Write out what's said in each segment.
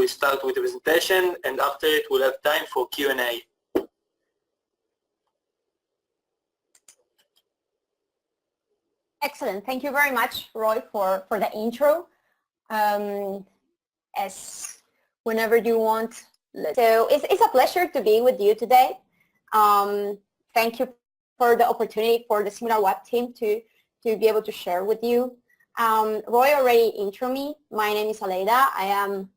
will start with the presentation, and after it we'll have time for Q&A. Excellent. Thank you very much, Roy, for the intro. As whenever you want. So it's a pleasure to be with you today. Thank you for the opportunity for the Similarweb team to be able to share with you. Roy already introduced me. My name is Aleida. I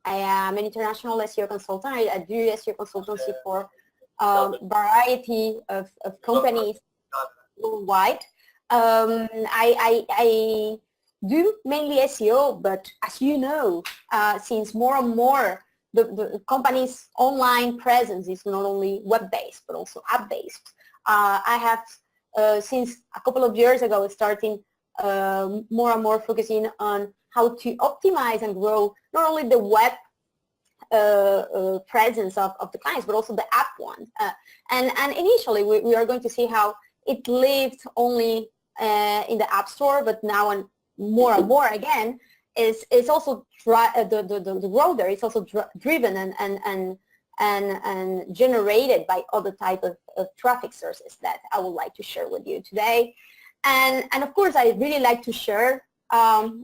am an international SEO consultant. I do SEO consultancy for a variety of companies worldwide. I do mainly SEO, but as you know, since more and more the company's online presence is not only web-based but also app-based, I have since a couple of years ago starting more and more focusing on how to optimize and grow not only the web presence of the clients but also the app one. And initially we are going to see how it lived only in the App Store, but now and more again is also the growth there is also driven and generated by other type of traffic sources that I would like to share with you today. And of course I really like to share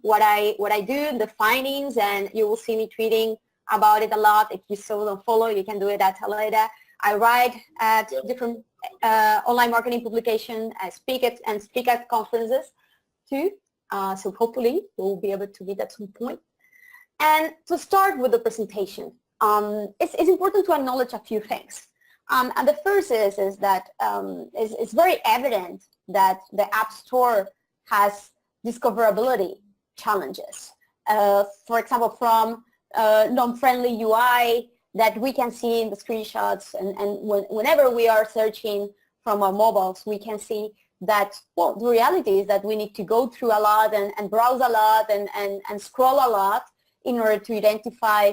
what I do, the findings, and you will see me tweeting about it a lot. If you still don't follow, you can do it at Aleida. I write at different online marketing publications. I speak at conferences too. So hopefully we'll be able to meet at some point. And to start with the presentation, it's important to acknowledge a few things. And the first is that it's very evident that the App Store has discoverability challenges. For example, from non-friendly UI that we can see in the screenshots, and whenever we are searching from our mobiles, we can see that, well, the reality is that we need to go through a lot and browse a lot and scroll a lot in order to identify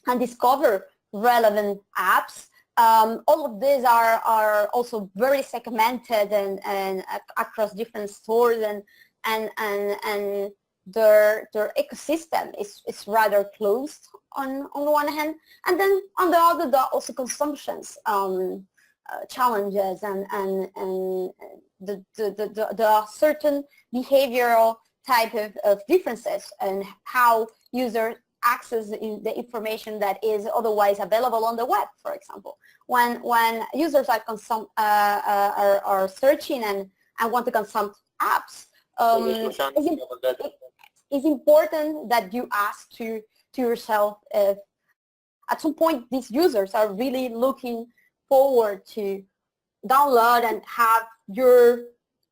and discover relevant apps. All of these are also very segmented and across different stores, and their ecosystem is rather closed on one hand, and then on the other there are also consumptions challenges and there are certain behavioral type of differences and how users access the information that is otherwise available on the web. For example, when users are searching and want to consume apps, it's important that you ask to yourself if at some point these users are really looking forward to download and have your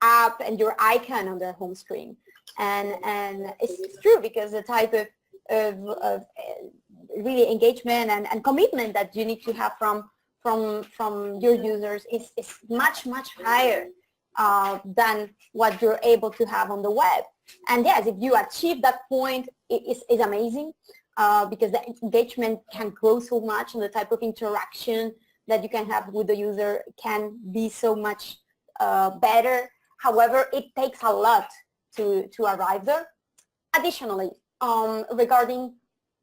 app and your icon on their home screen. And it's true, because the type of really engagement and commitment that you need to have from your users is much higher than what you're able to have on the web. And yes, if you achieve that point, it's amazing, because the engagement can grow so much, and the type of interaction that you can have with the user can be so much better. However, it takes a lot to arrive there. Additionally, regarding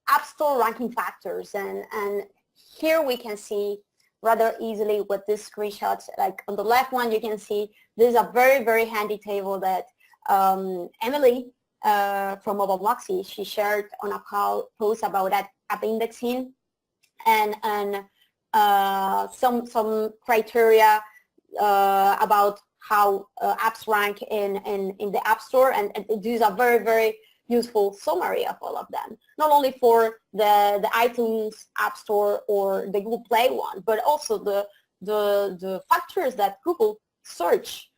App Store ranking factors, and here we can see rather easily with these screenshots. Like on the left one, you can see this is a very handy table that Emily from Mobile Moxie, she shared on a post about app indexing and some criteria about how apps rank in the App Store, and these are very useful summary of all of them, not only for the iTunes App Store or the Google Play one, but also the factors that Google search,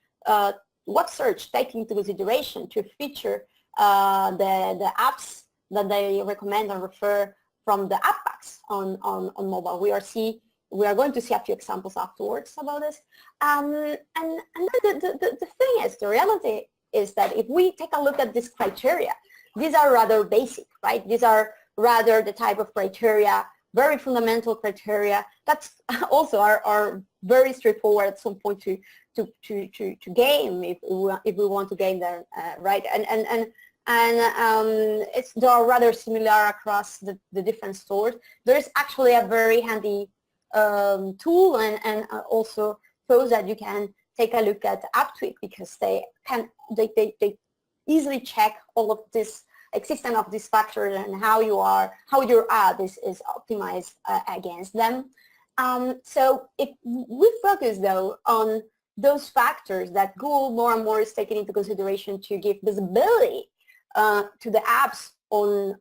web search, take into consideration to feature the apps that they recommend and refer from the app packs on mobile. We are going to see a few examples afterwards about this. And the thing is, the reality is that if we take a look at this criteria, these are rather basic, right? These are rather the type of criteria, very fundamental criteria that also are very straightforward at some point to game if we want to game them, right? and they are rather similar across the different stores. There is actually a very handy tool and also shows that you can take a look at AppTweak, because they easily check all of this existence of these factors and how your ad is optimized against them. So if we focus though on those factors that Google more and more is taking into consideration to give visibility to the apps on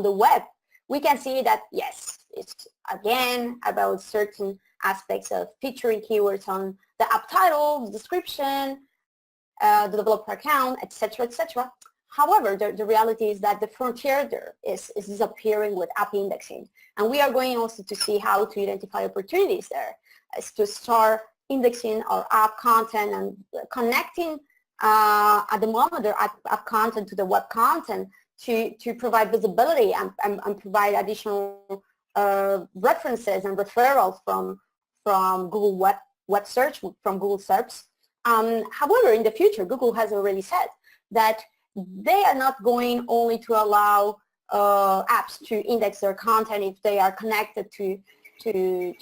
the web, we can see that yes, it's again about certain aspects of featuring keywords on the app title, the description, the developer account, etc., etc. However, the reality is that the frontier there is disappearing with app indexing, and we are going also to see how to identify opportunities there, is to start indexing our app content and connecting at the moment their app content to the web content to provide visibility and provide additional references and referrals from Google web search, from Google search. However, in the future, Google has already said that they are not going only to allow apps to index their content if they are connected to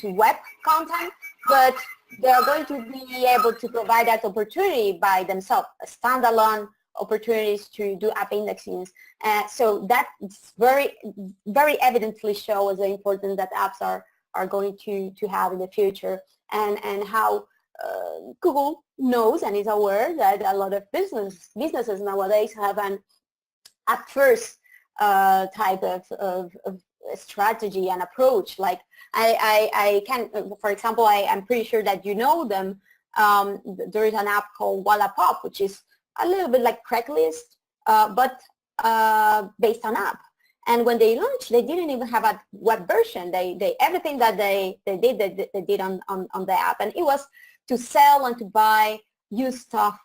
web content, but they are going to be able to provide that opportunity by themselves, standalone opportunities to do app indexing. So that very evidently shows the importance that apps are going to have in the future, and how Google knows and is aware that a lot of businesses nowadays have an app-first type of strategy and approach. Like I can, for example, I'm pretty sure that you know them. There is an app called Wallapop, which is a little bit like Craigslist, but based on app. And when they launched, they didn't even have a web version. They everything that they did on the app, and it was to sell and to buy used stuff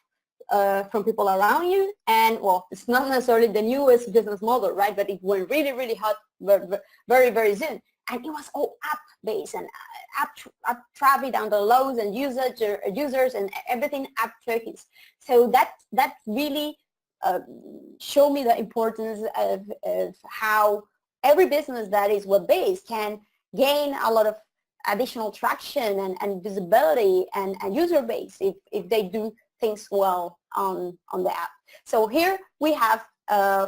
from people around you. And well, it's not necessarily the newest business model, right? But it went really hot very soon. And it was all app-based and app traffic downloads and users and everything app traffic. So that really showed me the importance of how every business that is web-based can gain a lot of additional traction and visibility and user base if they do things well on the app. So here we have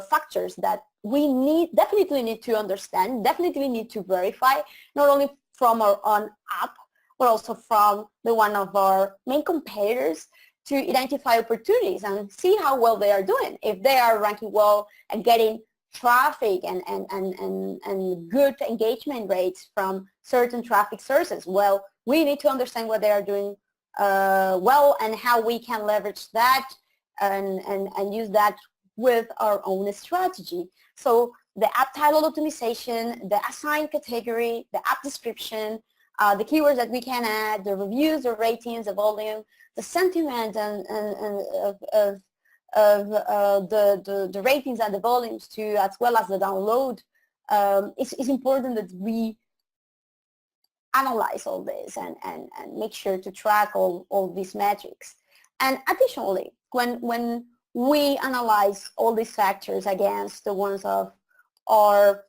factors that we definitely need to understand, definitely need to verify, not only from our own app, but also from the one of our main competitors, to identify opportunities and see how well they are doing. If they are ranking well and getting traffic and good engagement rates from certain traffic sources, well, we need to understand what they are doing well and how we can leverage that and use that with our own strategy. So the app title optimization, the assigned category, the app description, the keywords that we can add, the reviews, the ratings, the volume, the sentiment and of the ratings and the volumes too, as well as the download. It's important that we analyze all this and make sure to track all these metrics. And additionally, when we analyze all these factors against the ones of our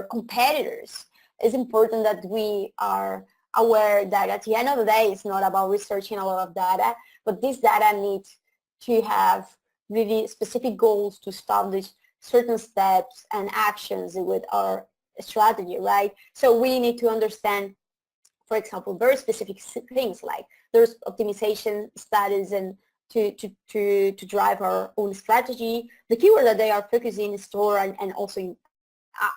competitors, it's important that we are aware that at the end of the day, it's not about researching a lot of data, but this data needs to have really specific goals to establish certain steps and actions with our strategy, right? So we need to understand, for example, very specific things like there's optimization studies and to drive our own strategy, the keyword that they are focusing in store and also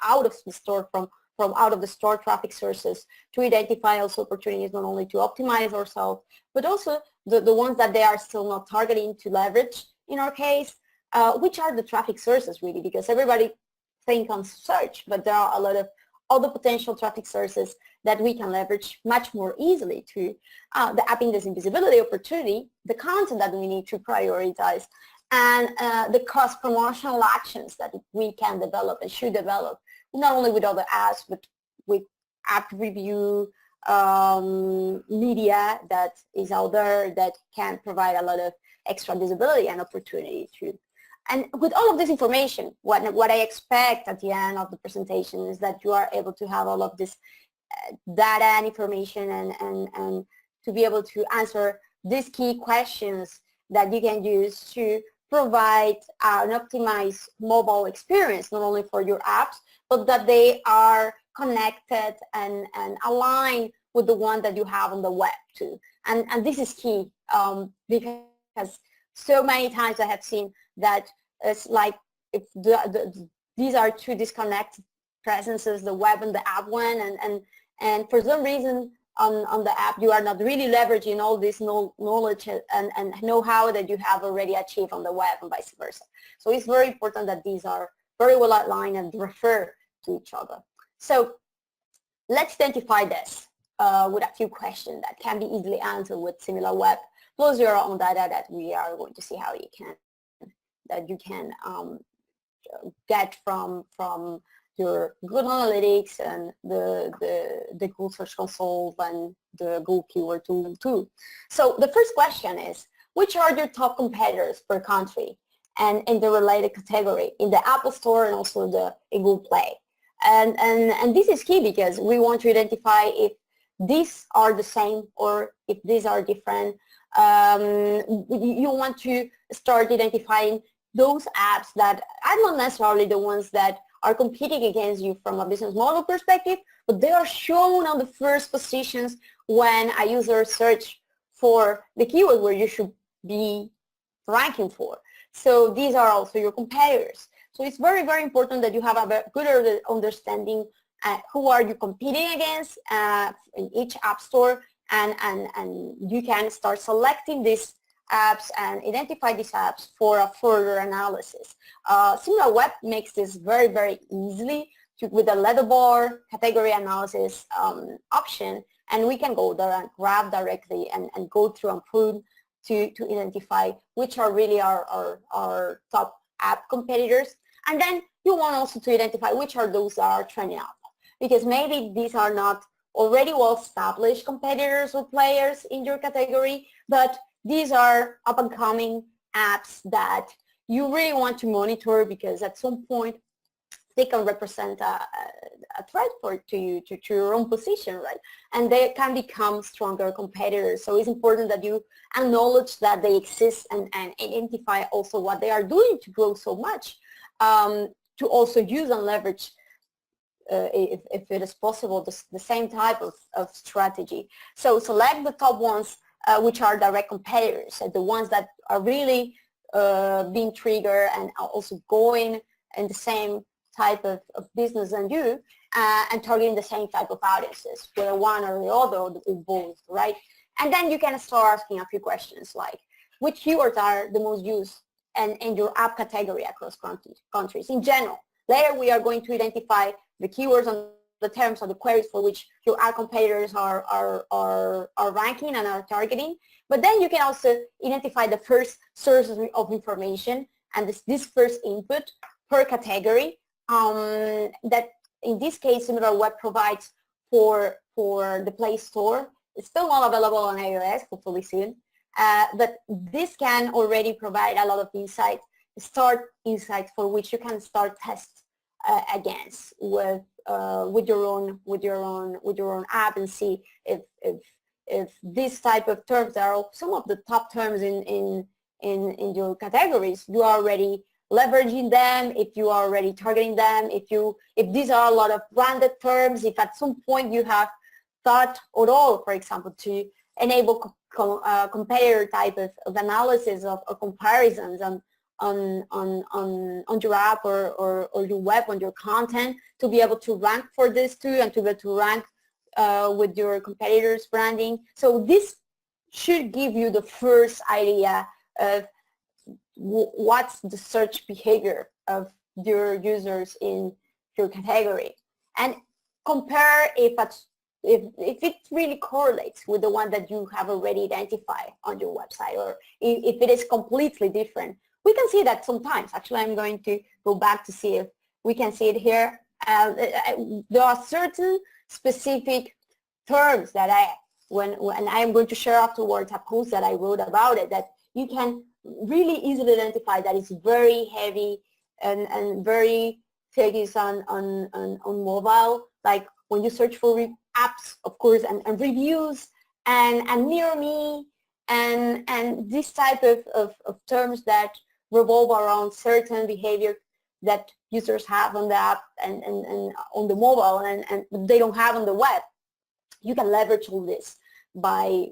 out of the store from out of the store traffic sources, to identify also opportunities not only to optimize ourselves, but also the ones that they are still not targeting to leverage in our case, which are the traffic sources really, because everybody think on search, but there are a lot of other potential traffic sources that we can leverage much more easily to the app indexing visibility opportunity, the content that we need to prioritize, and the cross promotional actions that we can develop and should develop, not only with other apps, but with app review media that is out there that can provide a lot of extra visibility and opportunity too. And with all of this information, what I expect at the end of the presentation is that you are able to have all of this data and information and to be able to answer these key questions that you can use to provide an optimized mobile experience, not only for your apps, but that they are connected and aligned with the one that you have on the web too. And this is key because so many times I have seen that it's like if these are two disconnected presences, the web and the app one, and for some reason on the app you are not really leveraging all this knowledge and know-how that you have already achieved on the web and vice versa. So it's very important that these are very well aligned and refer to each other. So let's identify this with a few questions that can be easily answered with Similarweb, plus your own data that we are going to see how you can get from your Google Analytics and the Google Search Console and the Google Keyword Tool too. So the first question is, which are your top competitors per country and in the related category in the Apple Store and also in Google Play? And this is key because we want to identify if these are the same or if these are different. You want to start identifying those apps that are not necessarily the ones that are competing against you from a business model perspective, but they are shown on the first positions when a user search for the keyword where you should be ranking for. So these are also your competitors. So it's very, very important that you have a good understanding who are you competing against in each app store, and you can start selecting these apps and identify these apps for a further analysis. Similarweb makes this very, very easily with a leaderboard category analysis option, and we can go there and grab directly and go through and prune to identify which are really our top app competitors. And then you want also to identify which are those that are trending up, because maybe these are not already well-established competitors or players in your category, but these are up-and-coming apps that you really want to monitor because at some point they can represent a threat to your own position, right? And they can become stronger competitors. So it's important that you acknowledge that they exist and identify also what they are doing to grow so much, to also use and leverage if it is possible, the same type of strategy. So select the top ones which are direct competitors, the ones that are really being triggered and are also going in the same type of business than you, and targeting the same type of audiences, whether one or the other or both, right? And then you can start asking a few questions like, which keywords are the most used in your app category across countries in general. Later we are going to identify the keywords and the terms or the queries for which your ad competitors are ranking and are targeting. But then you can also identify the first sources of information and this first input per category that in this case Similarweb provides for the Play Store. It's still not available on iOS, hopefully soon. But this can already provide a lot of insights for which you can start tests against with your own app and see if this type of terms are some of the top terms in your categories. You are already leveraging them, if you are already targeting them, if these are a lot of branded terms, if at some point you have thought at all, for example, to enable competitor type of analysis of comparisons on your app or your web, on your content, to be able to rank for this too, and to be able to rank with your competitors' branding. So this should give you the first idea of what's the search behavior of your users in your category, and compare if it really correlates with the one that you have already identified on your website, or if it is completely different. We can see that sometimes. Actually, I'm going to go back to see if we can see it here. There are certain specific terms that when I am going to share afterwards a post that I wrote about it, that you can really easily identify that it's very heavy and very focused on mobile, like when you search for apps, of course, and reviews and near me and this type of terms that revolve around certain behavior that users have on the app and on the mobile and they don't have on the web. You can leverage all this by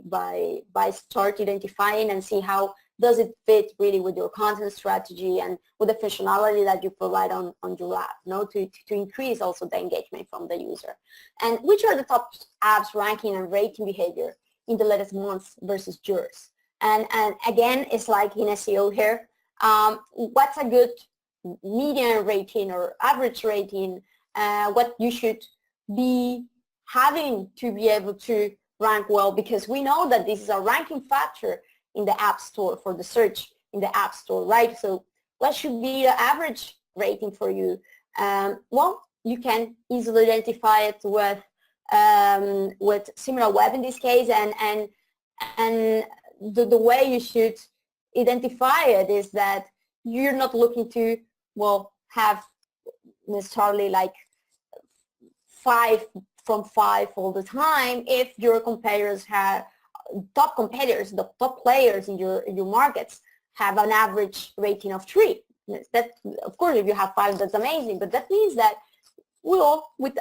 start identifying and see how does it fit really with your content strategy and with the functionality that you provide on your app, to increase also the engagement from the user. And which are the top apps ranking and rating behavior in the latest months versus yours? And again, it's like in SEO here, what's a good median rating or average rating, what you should be having to be able to rank well, because we know that this is a ranking factor in the App Store for the search in the App Store, right? So what should be the average rating for you? Well, you can easily identify it with Similarweb in this case, and the way you should identify it is that you're not looking to, well, have necessarily like 5 from 5 all the time if your competitors have top competitors, the top players in your markets have an average rating of 3. That, of course, if you have 5, that's amazing, but that means that, well, with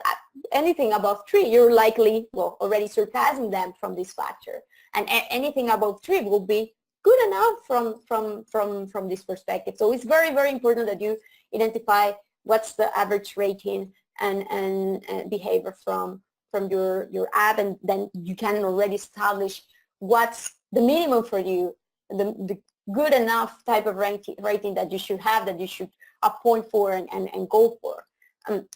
anything above 3, you're likely, well, already surpassing them from this factor, and anything above 3 will be good enough from this perspective. So it's very, very important that you identify what's the average rating and behavior from your app, and then you can already establish what's the minimum for you, the good enough type of rating that you should have, that you should appoint for and go for.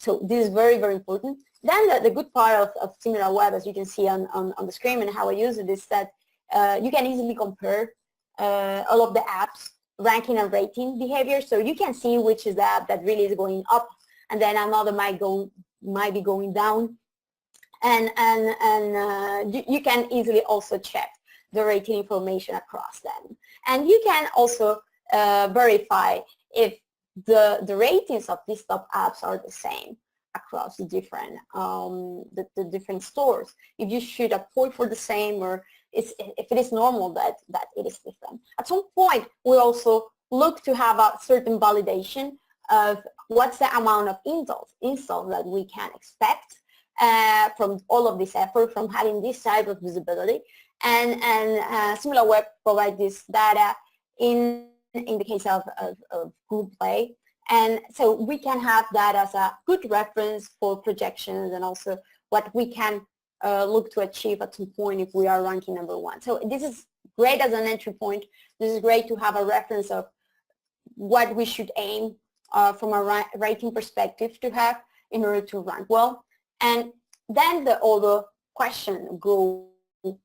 So this is very, very important. Then the good part of Similarweb, as you can see on the screen and how I use it, is that you can easily compare all of the apps ranking and rating behavior, so you can see which is the app that really is going up, and then another might be going down, and you can easily also check the rating information across them, and you can also verify if the ratings of these top apps are the same across the different the different stores. If you should appoint for the same, or if it is normal that it is different. At some point, we also look to have a certain validation of what's the amount of installs that we can expect from all of this effort, from having this type of visibility. And Similarweb provides this data in the case of Google Play. And so we can have that as a good reference for projections, and also what we can look to achieve at some point if we are ranking number 1. So this is great as an entry point. This is great to have a reference of what we should aim from a rating perspective to have in order to rank well. And then the other question go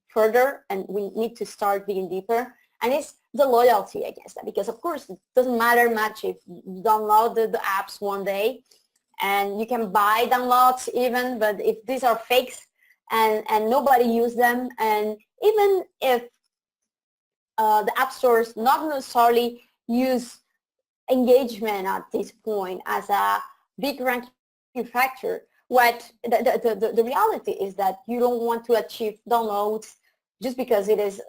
further, and we need to start digging deeper, and it's the loyalty against that, because of course it doesn't matter much if you download the apps one day, and you can buy downloads even, but if these are fakes and nobody use them, and even if the app stores not necessarily use engagement at this point as a big ranking factor, what the reality is that you don't want to achieve downloads just because it is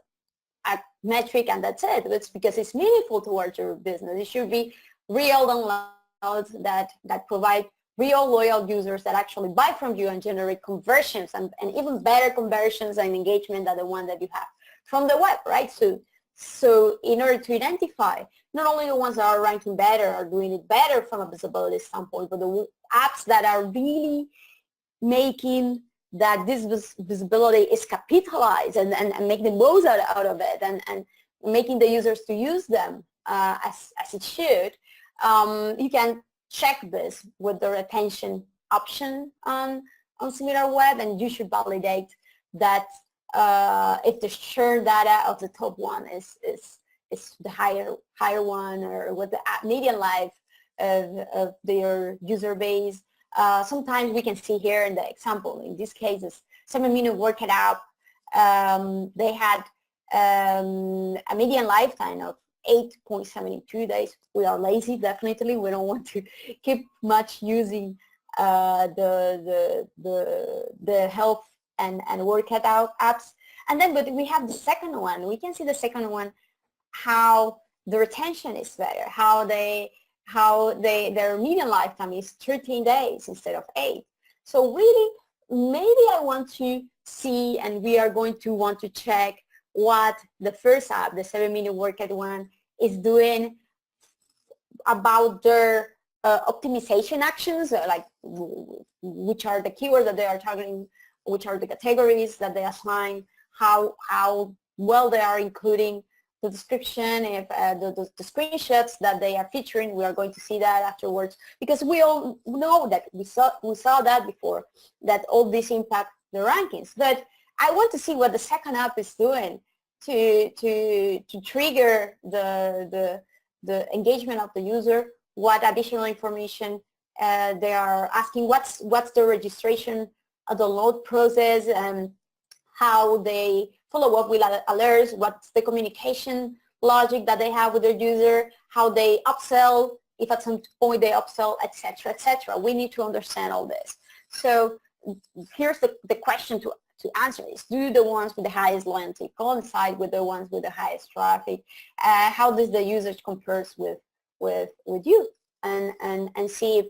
a metric and that's it. It's because it's meaningful towards your business. It should be real downloads that provide real loyal users that actually buy from you and generate conversions, and even better conversions and engagement than the one that you have from the web, right? So in order to identify not only the ones that are ranking better, are doing it better from a visibility standpoint, but the apps that are really making that this visibility is capitalized and make the most out of it, and making the users to use them as it should, you can check this with the retention option on Similarweb, and you should validate that if the share data of the top one is the higher one, or with the median life of their user base. Sometimes we can see here in the example, in this case, is 7-minute workout app. They had a median lifetime of 8.72 days. We are lazy, definitely. We don't want to keep much using the health and workout apps. And then, but we have the second one. We can see the second one, how the retention is better, how their median lifetime is 13 days instead of 8. So really, maybe I want to see, and we are going to want to check what the first app, the 7-minute workout one, is doing about their optimization actions, like which are the keywords that they are targeting, which are the categories that they assign, how well they are including the description, if the screenshots that they are featuring. We are going to see that afterwards, because we all know that we saw that before, that all this impact the rankings. But I want to see what the second app is doing to trigger the engagement of the user, what additional information they are asking, what's the registration, the load process, and how they follow up with alerts, what's the communication logic that they have with their user, how they upsell, if at some point they upsell, etc., etc. We need to understand all this. So here's the question to answer is, do the ones with the highest loyalty coincide with the ones with the highest traffic? How does the usage compares with you? And see if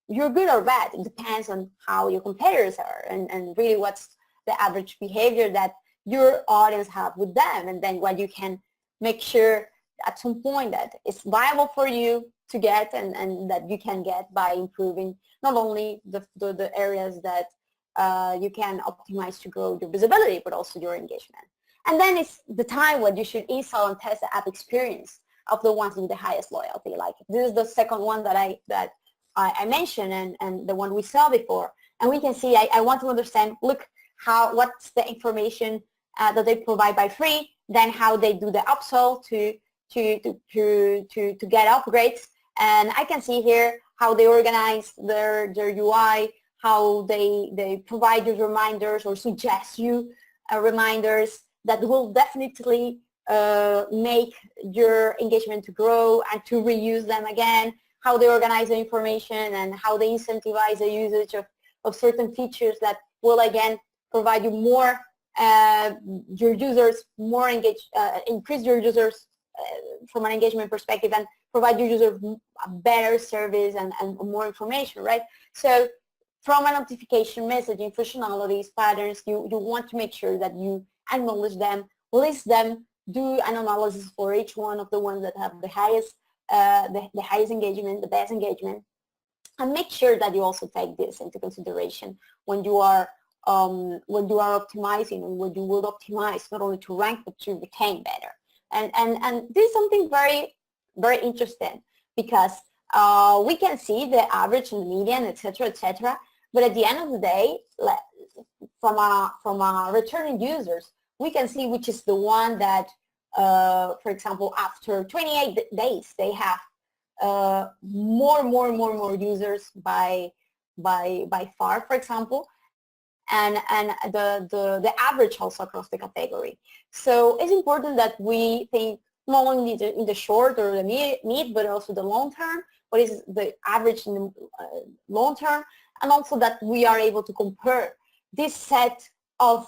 you're good or bad. It depends on how your competitors are, and really what's the average behavior that your audience have with them, and then what you can make sure at some point that it's viable for you to get, and that you can get by improving not only the areas that you can optimize to grow your visibility, but also your engagement. And then it's the time when you should install and test the app experience of the ones with the highest loyalty. Like this is the second one that I mentioned, and the one we saw before. And we can see, I want to understand, look, what's the information that they provide by free, then how they do the upsell to get upgrades. And I can see here how they organize their UI, how they provide you reminders or suggest you reminders that will definitely make your engagement to grow and to reuse them again, how they organize the information and how they incentivize the usage of certain features that will again provide you more, your users more engaged, increase your users from an engagement perspective, and provide your users a better service and more information, right? So from a notification messaging, functionalities, patterns, you want to make sure that you acknowledge them, list them, do an analysis for each one of the ones that have the highest engagement, the best engagement, and make sure that you also take this into consideration when you are optimizing, and when you will optimize not only to rank but to retain better. And this is something very, very interesting, because we can see the average and the median, etc., etc. But at the end of the day, from our returning users, we can see which is the one that, for example, after 28 days, they have more users by far, for example, and the average also across the category. So it's important that we think not only in the short or the mid, but also the long term. What is the average in the long term? And also that we are able to compare this set of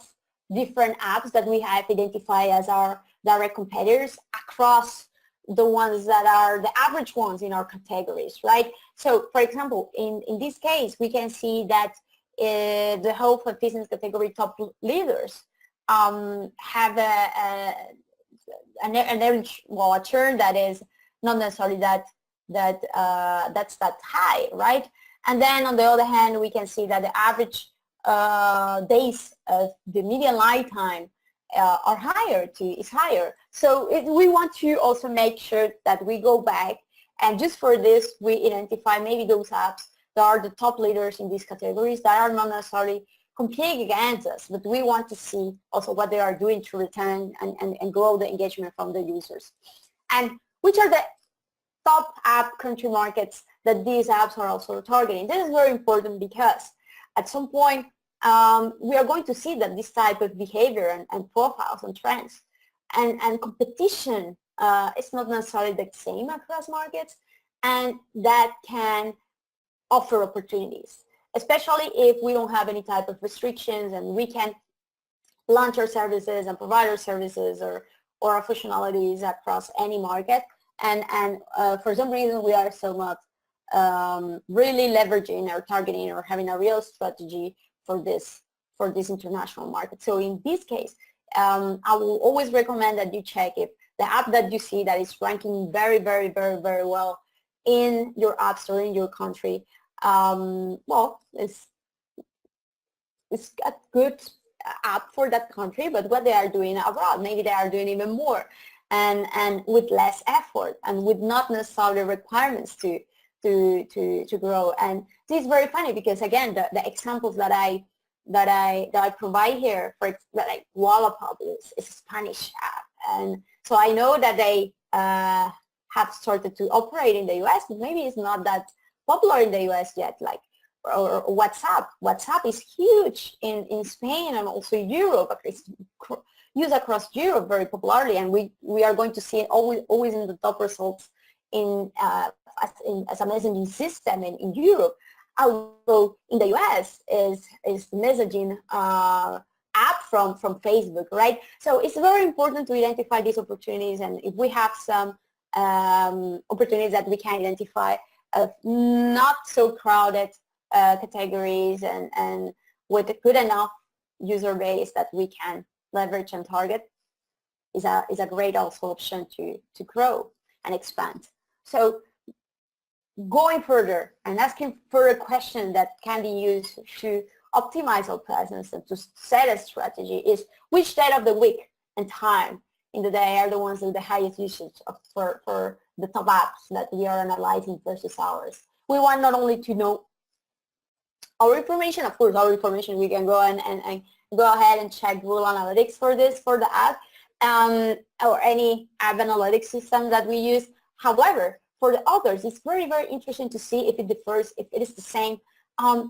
different apps that we have identified as our direct competitors across the ones that are the average ones in our categories, right? So, for example, in this case, we can see that the health and fitness category top leaders have an average, well, a churn that is not necessarily that's that high, right? And then on the other hand, we can see that the average days of the median lifetime are higher too, is higher. So we want to also make sure that we go back, and just for this, we identify maybe those apps that are the top leaders in these categories that are not necessarily competing against us, but we want to see also what they are doing to return and grow the engagement from the users. And which are the top app country markets that these apps are also targeting. This is very important because at some point we are going to see that this type of behavior and profiles and trends and competition it's not necessarily the same across markets, and that can offer opportunities, especially if we don't have any type of restrictions and we can launch our services and provide our services or our functionalities across any market. And for some reason we are somewhat really leveraging or targeting or having a real strategy for this international market. So in this case, I will always recommend that you check if the app that you see that is ranking very, very, very, very well in your app store in your country, well, it's a good app for that country, but what they are doing abroad, maybe they are doing even more, and with less effort and with not necessarily requirements to grow. And this is very funny because again, the examples that I provide here, for like Wallapop is a Spanish app, and so I know that they have started to operate in the US, but maybe it's not that popular in the US yet, like or WhatsApp. WhatsApp is huge in Spain and also Europe. It's used across Europe very popularly, and we are going to see it always in the top results in as a messaging system in Europe. Although in the US is messaging app from Facebook, right? So it's very important to identify these opportunities, and if we have some opportunities that we can identify of not so crowded categories and with a good enough user base that we can leverage and target, is a great also option to grow and expand. So going further and asking further questions that can be used to optimize our presence and to set a strategy is which day of the week and time in the day are the ones with the highest usage for the top apps that we are analyzing versus ours. We want not only to know our information, of course, our information, we can go and go ahead and check Google Analytics for the app or any app analytics system that we use. However, for the others, it's very, very interesting to see if it differs, if it is the same.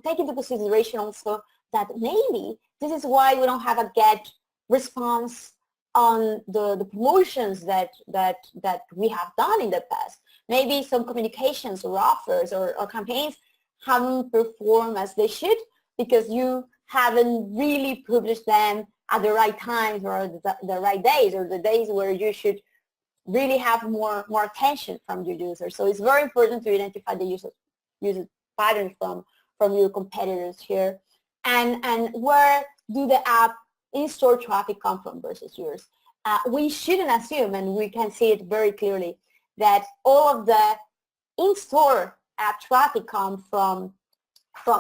Take into consideration also that maybe this is why we don't have a get response on the promotions that we have done in the past. Maybe some communications or offers or campaigns haven't performed as they should because you haven't really published them at the right times or the right days or the days where you should really have more attention from your users. So it's very important to identify the user patterns from your competitors here, and where do the app in-store traffic come from versus yours. We shouldn't assume, and we can see it very clearly, that all of the in-store app traffic come from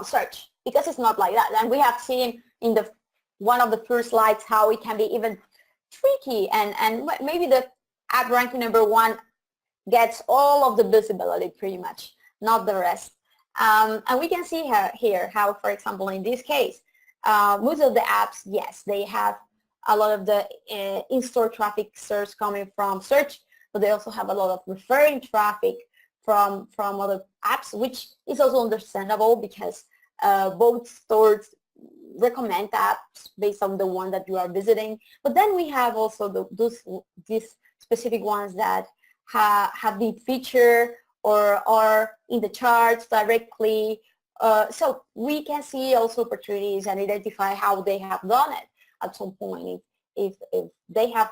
search, because it's not like that. And we have seen in one of the first slides how it can be even tricky, and maybe the app ranking number one gets all of the visibility pretty much, not the rest. And we can see here how, for example, in this case, most of the apps, yes, they have a lot of the in-store traffic source coming from search, but they also have a lot of referring traffic from other apps, which is also understandable because both stores recommend apps based on the one that you are visiting. But then we have also these specific ones that have been featured or are in the charts directly. So we can see also opportunities and identify how they have done it at some point if they have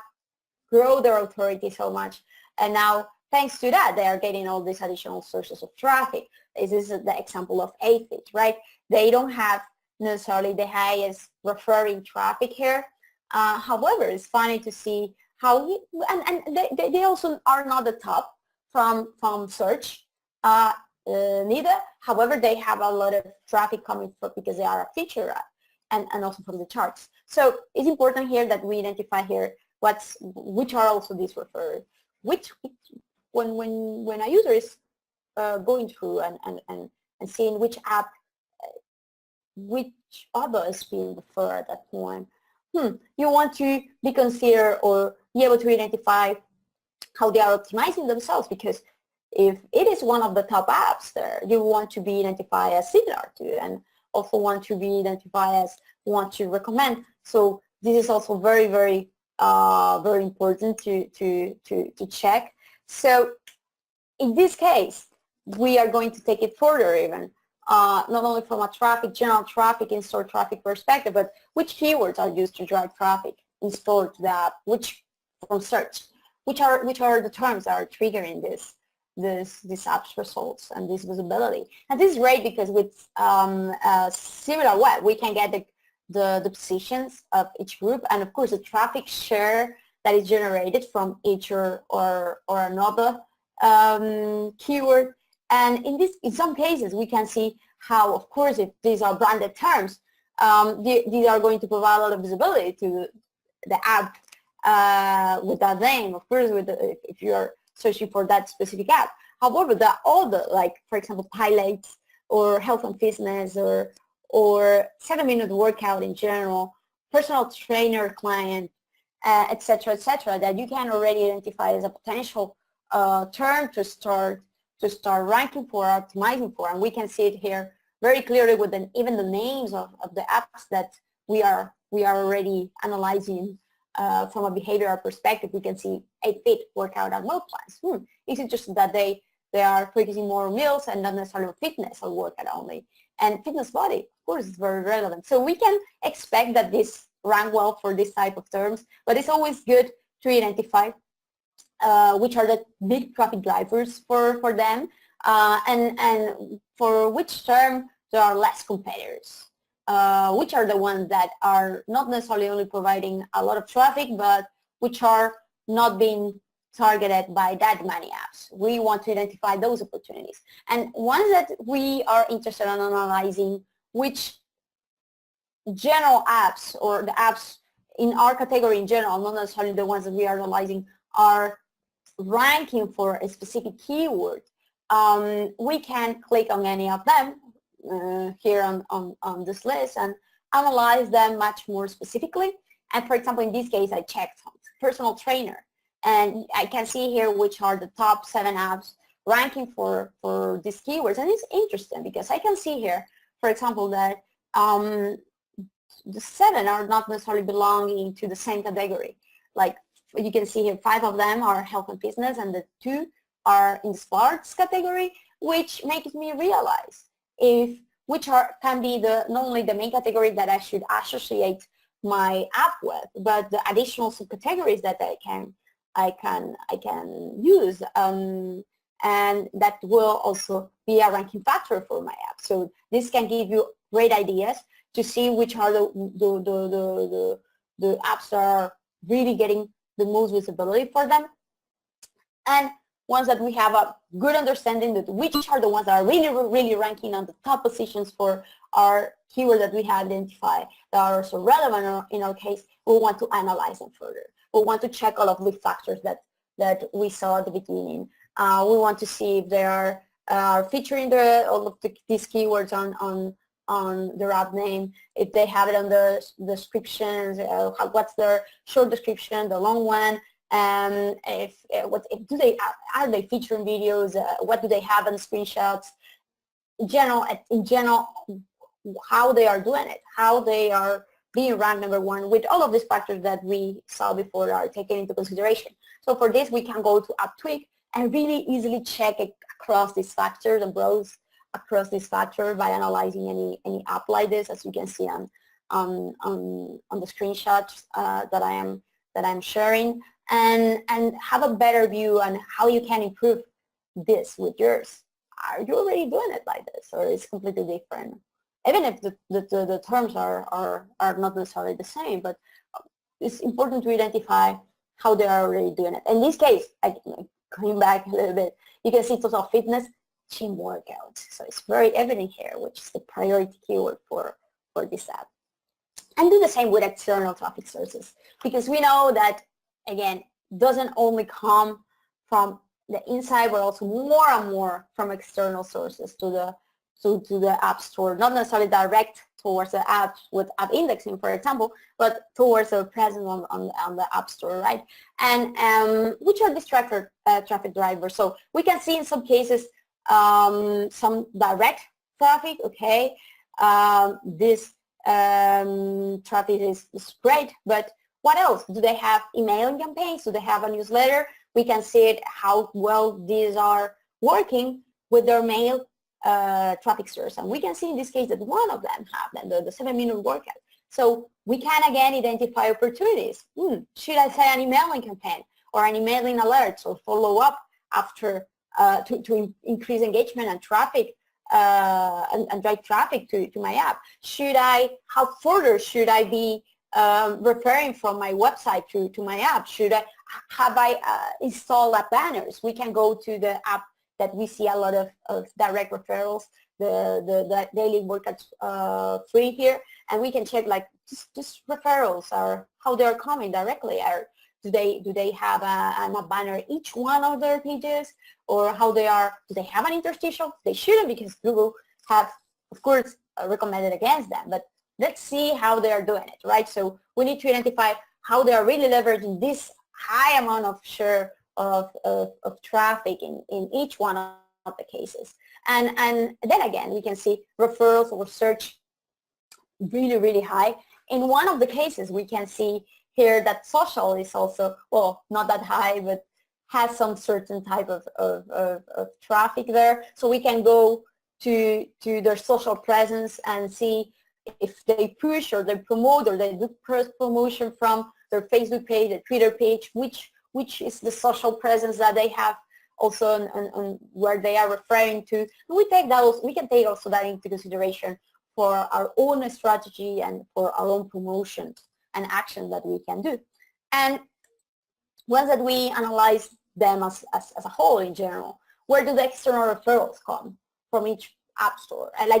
grown their authority so much. And now, thanks to that, they are getting all these additional sources of traffic. This is the example of Aphid, right? They don't have necessarily the highest referring traffic here. However, it's funny to see how, and they also are not the top from search neither. However, they have a lot of traffic coming from because they are a feature app and also from the charts. So it's important here that we identify here which are also these referred, which when a user is going through and seeing which app, which other is being referred at that point, you want to be considered or be able to identify how they are optimizing themselves, because if it is one of the top apps there, you want to be identified as similar to it and also want to be identified as want to recommend. So this is also very, very very important to check. So in this case, we are going to take it further even, not only from a general traffic, in-store traffic perspective, but which keywords are used to drive traffic in-store to the app, which from search, which are the terms that are triggering this app's results and this visibility. And this is great because with Similarweb, we can get the positions of each group and of course the traffic share that is generated from each or another keyword. And in some cases we can see how, of course, if these are branded terms, these are going to provide a lot of visibility to the app with that name, of course, if you are searching for that specific app. However, all the, like, for example, pilots or health and fitness or 7-minute workout in general, personal trainer client, etc., that you can already identify as a potential term to start ranking for, optimizing for. And we can see it here very clearly with even the names of the apps that we are already analyzing. From a behavioral perspective, we can see a fit workout and meal plans. Is it just that they are focusing more on meals and not necessarily on fitness or workout only? And fitness body, of course, is very relevant. So we can expect that this rank well for this type of terms, but it's always good to identify which are the big traffic drivers for them and for which term there are less competitors. Which are the ones that are not necessarily only providing a lot of traffic, but which are not being targeted by that many apps. We want to identify those opportunities. And once that we are interested in analyzing which general apps or the apps in our category in general, not necessarily the ones that we are analyzing, are ranking for a specific keyword, we can click on any of them here on this list and analyze them much more specifically. And for example, in this case, I checked personal trainer, and I can see here which are the top 7 apps ranking for these keywords. And it's interesting because I can see here, for example, that the 7 are not necessarily belonging to the same category. Like you can see here, 5 of them are health and fitness, and the 2 are in the sports category, which makes me realize can be not only the main category that I should associate my app with, but the additional subcategories that I can use, and that will also be a ranking factor for my app. So this can give you great ideas to see which are the apps that are really getting the most visibility for them. And once that we have a good understanding that which are the ones that are really ranking on the top positions for our keyword that we have identified that are also relevant in our case, we want to analyze them further. We want to check all of the factors that we saw at the beginning. We want to see if they are featuring all of these keywords on their app name, if they have it on the descriptions, what's their short description, the long one, are they featuring videos, what do they have on the screenshots, in general, how they are doing it, how they are being ranked number 1, with all of these factors that we saw before are taken into consideration. So for this, we can go to AppTweak and really easily check across these factors and browse across this factor by analyzing any app like this, as you can see on the screenshots that I'm sharing, and have a better view on how you can improve this with yours. Are you already doing it like this, or is it completely different? Even if the terms are not necessarily the same, but it's important to identify how they are already doing it. In this case, going back a little bit, you can see total fitness, gym workouts. So it's very evident here, which is the priority keyword for this app. And do the same with external traffic sources, because we know that, again, doesn't only come from the inside, but also more and more from external sources to the App Store, not necessarily direct towards the app with app indexing, for example, but towards the presence on the App Store, right? And which are these traffic drivers? So we can see in some cases some direct traffic, okay? This traffic is great, but What else? Do they have emailing campaigns? Do they have a newsletter? We can see it, how well these are working with their mail traffic source. And we can see in this case that one of them have them, the 7-minute workout. So we can again identify opportunities. Should I say an emailing campaign or an emailing alerts or follow up after to increase engagement and traffic and drive traffic to my app? How further should I be referring from my website to my app? Have I installed app banners? We can go to the app that we see a lot of direct referrals, the daily workouts free here, and we can check like just referrals or how they're coming directly. Do they have a banner each one of their pages, or how they are? Do they have an interstitial? They shouldn't, because Google have, of course, recommended against them. But let's see how they are doing it, right? So we need to identify how they are really leveraging this high amount of share of traffic in each one of the cases. And then again, we can see referrals or search really, really high. In one of the cases, we can see here that social is also, well, not that high, but has some certain type of traffic there. So we can go to their social presence and see if they push or they promote or they do press promotion from their Facebook page, their Twitter page, which is the social presence that they have also on where they are referring to. And we can take also that into consideration for our own strategy and for our own promotion and action that we can do. And once that we analyze them as a whole in general, where do the external referrals come from each app store? And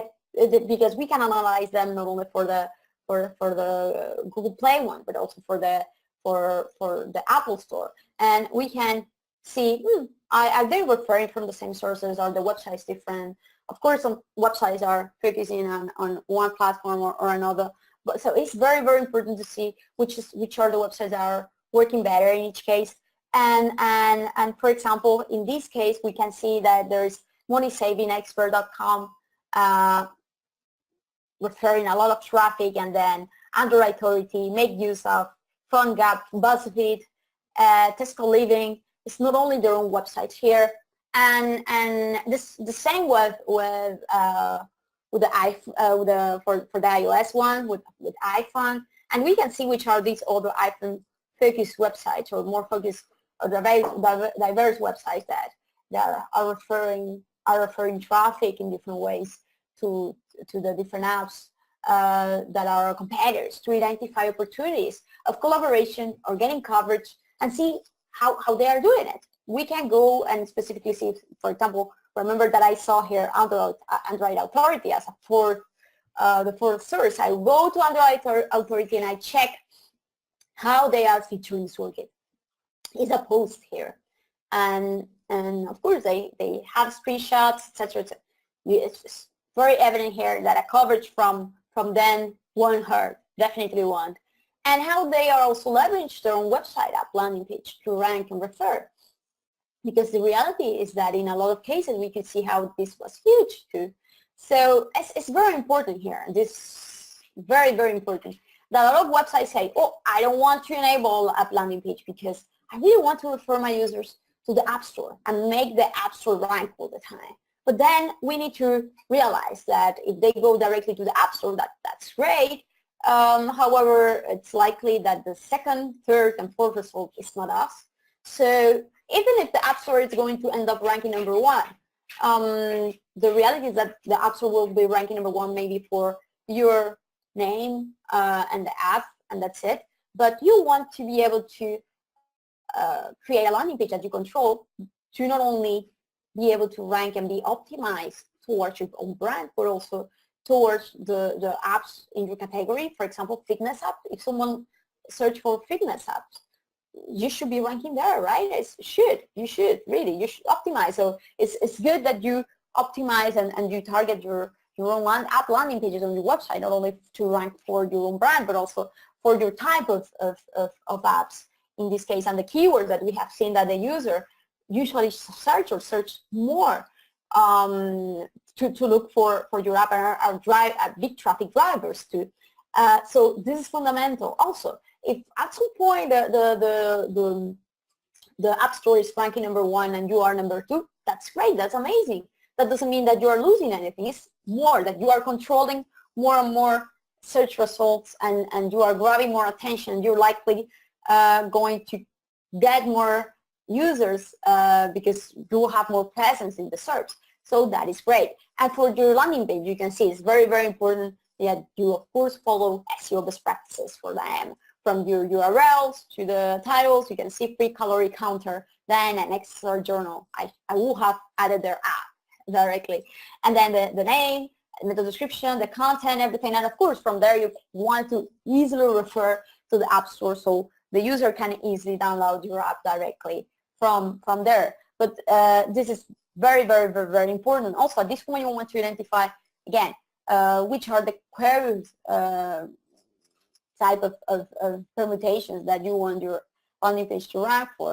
because we can analyze them not only for the Google Play one, but also for the Apple Store, and we can see, are they referring from the same sources? Are the websites different? Of course, some websites are focusing on one platform or another, but so it's very, very important to see which are the websites that are working better in each case. And for example, in this case, we can see that there's moneysavingexpert.com referring a lot of traffic, and then Android Authority, Make Use Of, PhoneGap, BuzzFeed, Tesco Living. It's not only their own websites here, and this the same with the for the iOS one with iPhone, and we can see which are these other iPhone focused websites or more focused or diverse websites that are referring traffic in different ways to the different apps that are competitors, to identify opportunities of collaboration or getting coverage and see how they are doing it. We can go and specifically see, for example, remember that I saw here Android Authority as the fourth source. I go to Android Authority and I check how they are featuring this toolkit. It's a post here, and of course they have screenshots, etc. It's very evident here that a coverage from them won't hurt, definitely won't. And how they are also leveraged their own website app landing page to rank and refer. Because the reality is that in a lot of cases we could see how this was huge too. So it's very important here, this very, very important, that a lot of websites say, oh, I don't want to enable app landing page because I really want to refer my users to the App Store and make the App Store rank all the time. But then we need to realize that if they go directly to the App Store, that's great. However, it's likely that the second, third, and fourth result is not us. So even if the App Store is going to end up ranking number one, the reality is that the App Store will be ranking number one maybe for your name and the app, and that's it. But you want to be able to create a landing page that you control to not only be able to rank and be optimized towards your own brand, but also towards the apps in your category. For example, fitness app. If someone search for fitness apps, you should be ranking there, right? You should optimize. So it's good that you optimize and you target your own app landing pages on your website, not only to rank for your own brand, but also for your type of apps in this case, and the keywords that we have seen that the user usually search more to look for your app and drive big traffic drivers too. So this is fundamental. Also, if at some point the App Store is ranking #1 and you are #2, that's great, that's amazing. That doesn't mean that you are losing anything. It's more that you are controlling more and more search results, and you are grabbing more attention. You're likely going to get more users because you will have more presence in the search. So that is great. And for your landing page, you can see it's very, very important that you, of course, follow SEO best practices for them. From your URLs to the titles, you can see free calorie counter, then an extra journal. I will have added their app directly. And then the name, the description, the content, everything. And of course, from there, you want to easily refer to the App Store so the user can easily download your app directly from there. But this is very, very, very, very important. Also, at this point, you want to identify, again, which are the queries type of permutations that you want your landing page to rank for.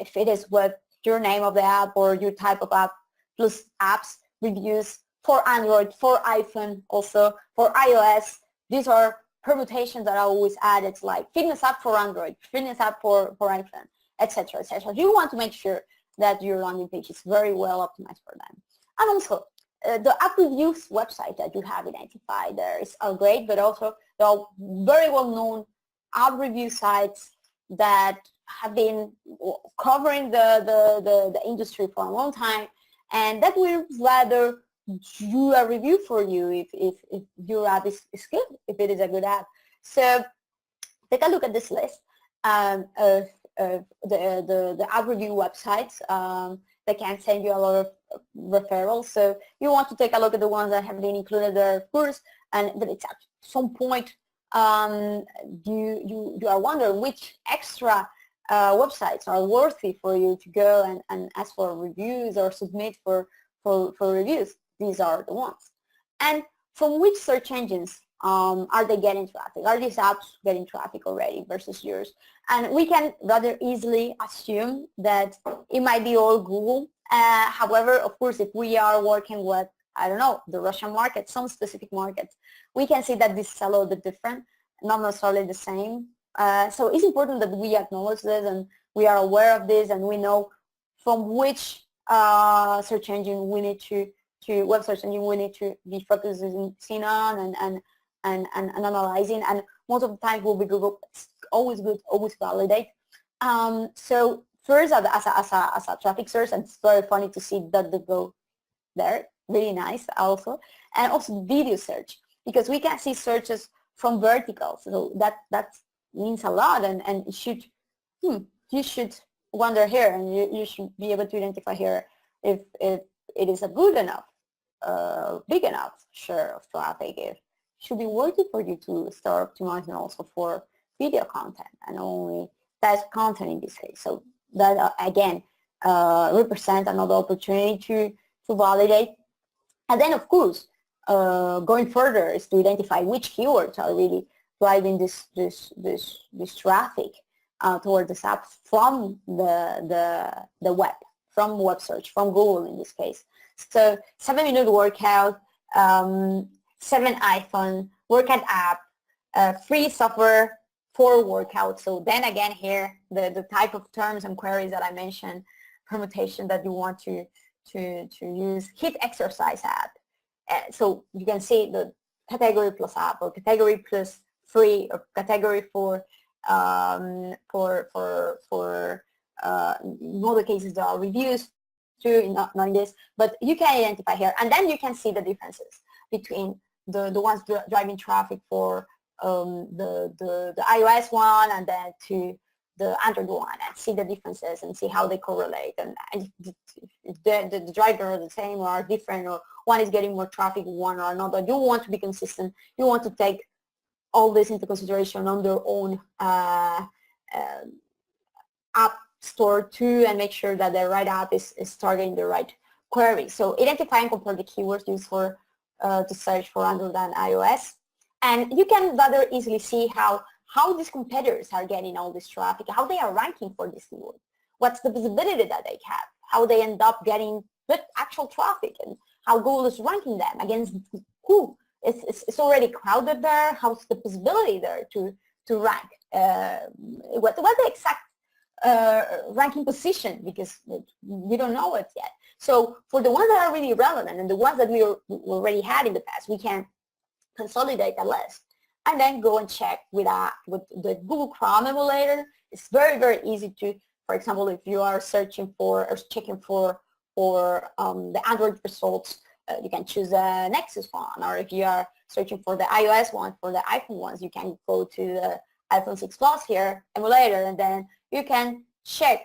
If it is with your name of the app or your type of app, plus apps, reviews for Android, for iPhone, also for iOS. These are permutations that I always add. It's like fitness app for Android, fitness app for iPhone, etc., etc. You want to make sure that your landing page is very well optimized for them. And also, the app reviews website that you have identified there are great, but also there are very well-known app review sites that have been covering the industry for a long time, and that will rather do a review for you if your app is good, if it is a good app. So take a look at this list of the app review websites that can send you a lot of referrals. So you want to take a look at the ones that have been included there, of course, but it's at some point you are wondering which extra websites are worthy for you to go and ask for reviews or submit for reviews. These are the ones. And from which search engines are they getting traffic? Are these apps getting traffic already versus yours? And we can rather easily assume that it might be all Google. However, of course, if we are working with, I don't know, the Russian market, some specific markets, we can see that this is a little bit different, not necessarily the same. So it's important that we acknowledge this and we are aware of this and we know from which search engine we need to web search engine we need to be focusing on and analyzing. And most of the time will be Google. It's always good, always validate. So first as a traffic source, and it's very funny to see that they go there, really nice also. And also video search, because we can see searches from verticals, so that means a lot, and it should you should wonder here, and you should be able to identify here if it is a good enough, big enough share of traffic. It should be worthy for you to start optimizing also for video content and only text content in this case. So that again represent another opportunity to validate. And then of course going further is to identify which keywords are really driving this traffic toward this app from the web, from web search, from Google in this case. So 7-minute workout, 7 iPhone, workout app, free software for workout. So then again here, the type of terms and queries that I mentioned, permutation that you want to use, HIIT exercise app. So you can see the category plus app or category plus free or category for in other cases there are reviews too, not in this, but you can identify here, and then you can see the differences between the ones driving traffic for the iOS one and then to the Android one, and see the differences and see how they correlate, and if the drivers are the same or are different, or one is getting more traffic, one or another. You want to be consistent. You want to take all this into consideration on their own app store too, and make sure that the right app is targeting the right query. So identify and compare the keywords used for to search for Android and iOS, and you can rather easily see how these competitors are getting all this traffic, how they are ranking for this keyword, what's the visibility that they have, how they end up getting good actual traffic, and how Google is ranking them against who. It's already crowded there. How's the visibility there to rank. What the exact ranking position, because we don't know it yet. So for the ones that are really relevant and the ones that we already had in the past, we can consolidate a list and then go and check with the Google Chrome emulator. It's very, very easy to, for example, if you are searching for or checking for the Android results, you can choose the Nexus one, or if you are searching for the iOS one, for the iPhone ones, you can go to the iPhone 6 Plus here emulator, and then you can check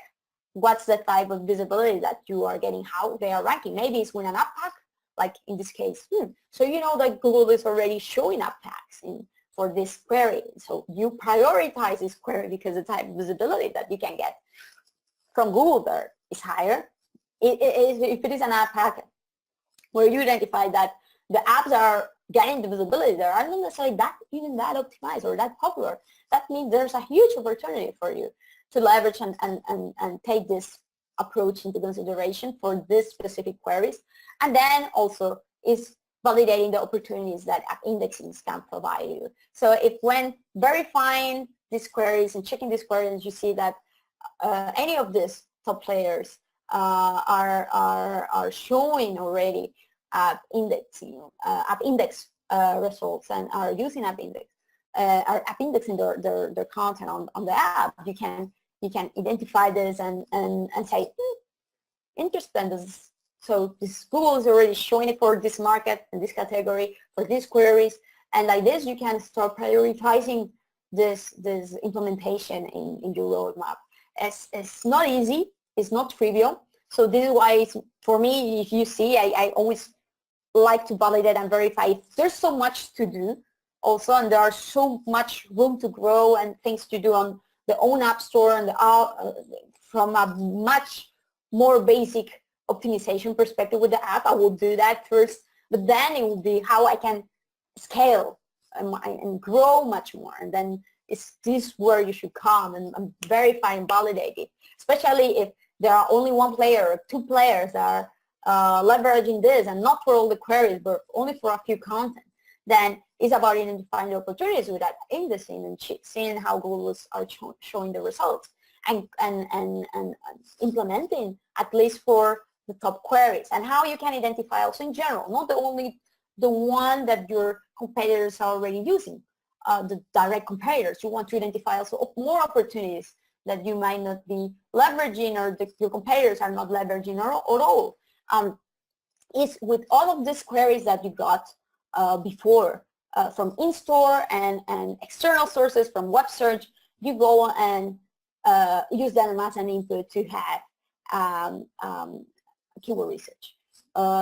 what's the type of visibility that you are getting, how they are ranking. Maybe it's with an app pack, like in this case. So you know that Google is already showing app packs for this query. So you prioritize this query because the type of visibility that you can get from Google there is higher. If it is an app pack where you identify that the apps are getting the visibility there are not necessarily even that optimized or that popular, that means there's a huge opportunity for you to leverage and take this approach into consideration for these specific queries. And then also is validating the opportunities that app indexing can provide you. So if when verifying these queries and checking these queries, you see that any of these top players are showing already app index results and are using app index, are app indexing their content on the app, you can identify this and say, interesting. So this Google is already showing it for this market and this category for these queries, and like this you can start prioritizing this implementation in your roadmap. It's not easy, it's not trivial. So this is why for me, if you see, I always like to validate and verify. There's so much to do also, and there are so much room to grow and things to do on the own app store and from a much more basic optimization perspective with the app. I will do that first, but then it will be how I can scale and grow much more. And then it's this where you should come and verify and validate it, especially if there are only one player or two players that are leveraging this, and not for all the queries, but only for a few content. Then it's about identifying the opportunities with that indexing and seeing how Google are showing the results and implementing at least for the top queries, and how you can identify also in general, not only the one that your competitors are already using, the direct competitors. You want to identify also more opportunities that you might not be leveraging, or your competitors are not leveraging at all. Is with all of these queries that you got before from in-store and external sources from web search, you go and use them as an input to have keyword research.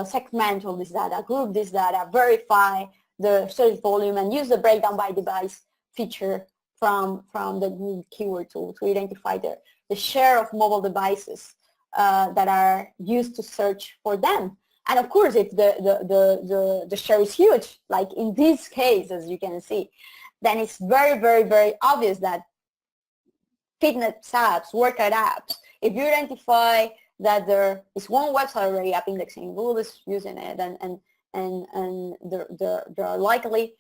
Segment all this data, group this data, verify the search volume, and use the breakdown by device feature from the Google keyword tool to identify the share of mobile devices that are used to search for them. And of course, if the share is huge, like in this case, as you can see, then it's very, very, very obvious that fitness apps, workout apps, if you identify that there is one website already app indexing, Google is using it, and there are likely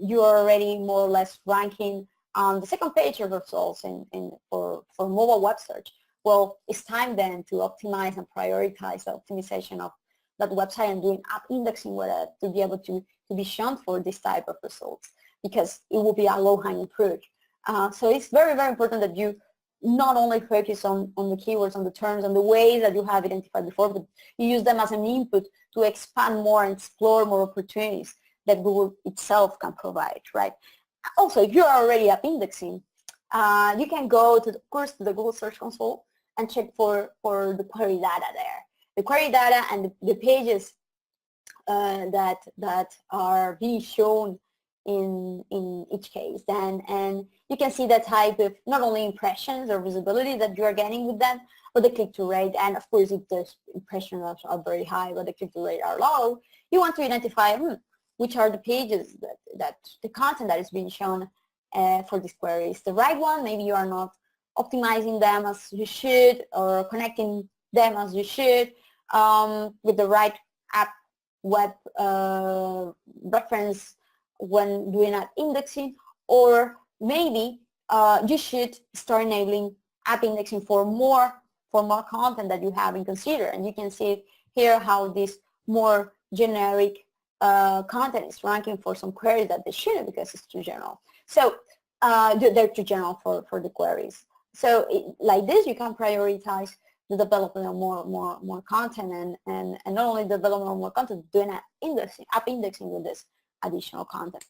you are already more or less ranking on the second page of results for mobile web search. Well, it's time then to optimize and prioritize the optimization of that website and doing app indexing with it to be able to be shown for this type of results, because it will be a low-hanging fruit. So it's very, very important that you not only focus on the keywords, on the terms, on the ways that you have identified before, but you use them as an input to expand more and explore more opportunities that Google itself can provide, right? Also, if you're already app indexing, you can go to, of course, to the Google Search Console and check for the query data there. The query data and the pages that are being shown in each case. And you can see the type of not only impressions or visibility that you are getting with them, but the click-through rate. And of course, if the impressions are very high but the click-through rate are low, you want to identify which are the pages that the content that is being shown for this query is the right one. Maybe you are not optimizing them as you should, or connecting them as you should with the right app web reference when doing app indexing, or maybe you should start enabling app indexing for more content that you have in consider. And you can see here how this more generic content is ranking for some queries that they shouldn't because it's too general. So they're too general for the queries. So like this, you can prioritize the development of more content and not only development of more content, doing app indexing with this additional content.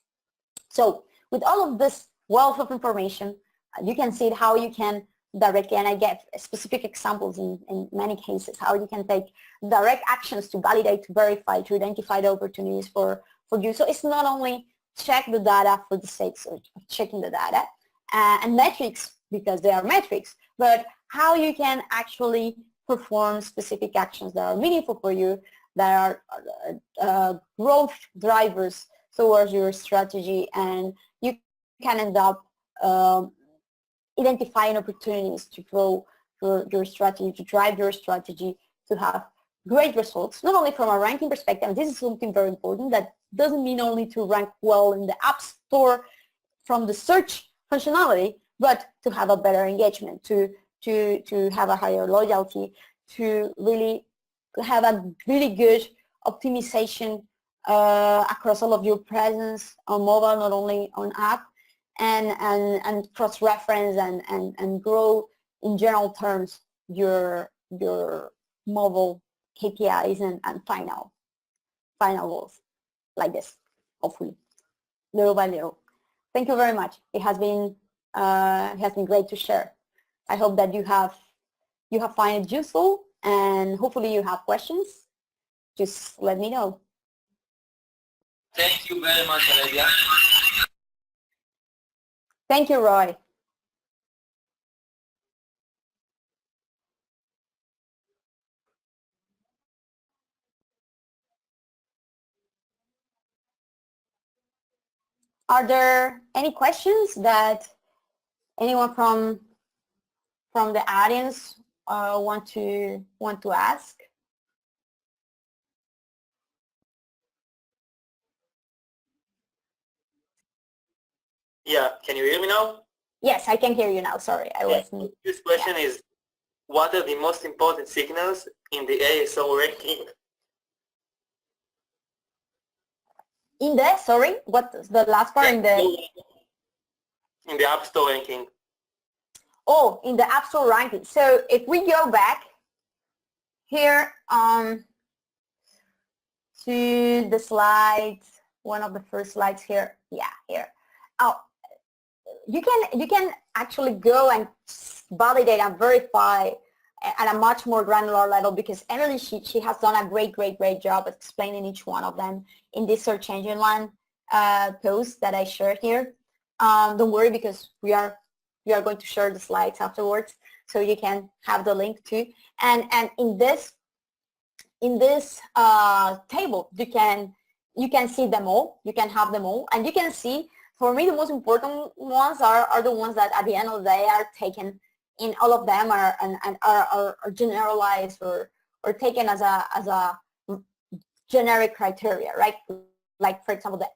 So with all of this wealth of information, you can see how you can directly, and I get specific examples in many cases, how you can take direct actions to validate, to verify, to identify the opportunities for you. So it's not only check the data for the sake of checking the data and metrics because they are metrics, but how you can actually perform specific actions that are meaningful for you, that are growth drivers towards your strategy, and you can end up identifying opportunities to grow your strategy, to drive your strategy, to have great results, not only from a ranking perspective, and this is something very important, that doesn't mean only to rank well in the App Store from the search functionality, but to have a better engagement, to have a higher loyalty, to really have a really good optimization across all of your presence on mobile, not only on app, and cross-reference and grow in general terms your mobile KPIs and final goals like this, hopefully, little by little. Thank you very much. It has been great to share. I hope that you have find it useful, and hopefully you have questions. Just let me know. Thank you very much, Olivia. Thank you, Roy. Are there any questions that anyone from the audience want to ask? Yeah, can you hear me now? Yes, I can hear you now. Sorry, I wasn't. This question is, what are the most important signals in the ASO ranking? In the, sorry, what the last part? In the App Store ranking. Oh, in the App Store ranking. So if we go back here to the slides, one of the first slides here. Yeah, here. Oh, you can actually go and validate and verify at a much more granular level, because Emily, she has done a great job of explaining each one of them in this search engine line post that I shared here. Don't worry, because we are going to share the slides afterwards, so you can have the link too. And in this table, you can see them all. You can have them all, and you can see. For me, the most important ones are the ones that at the end of the day are taken in all of them are generalized or taken as a generic criteria, right? Like, for example, the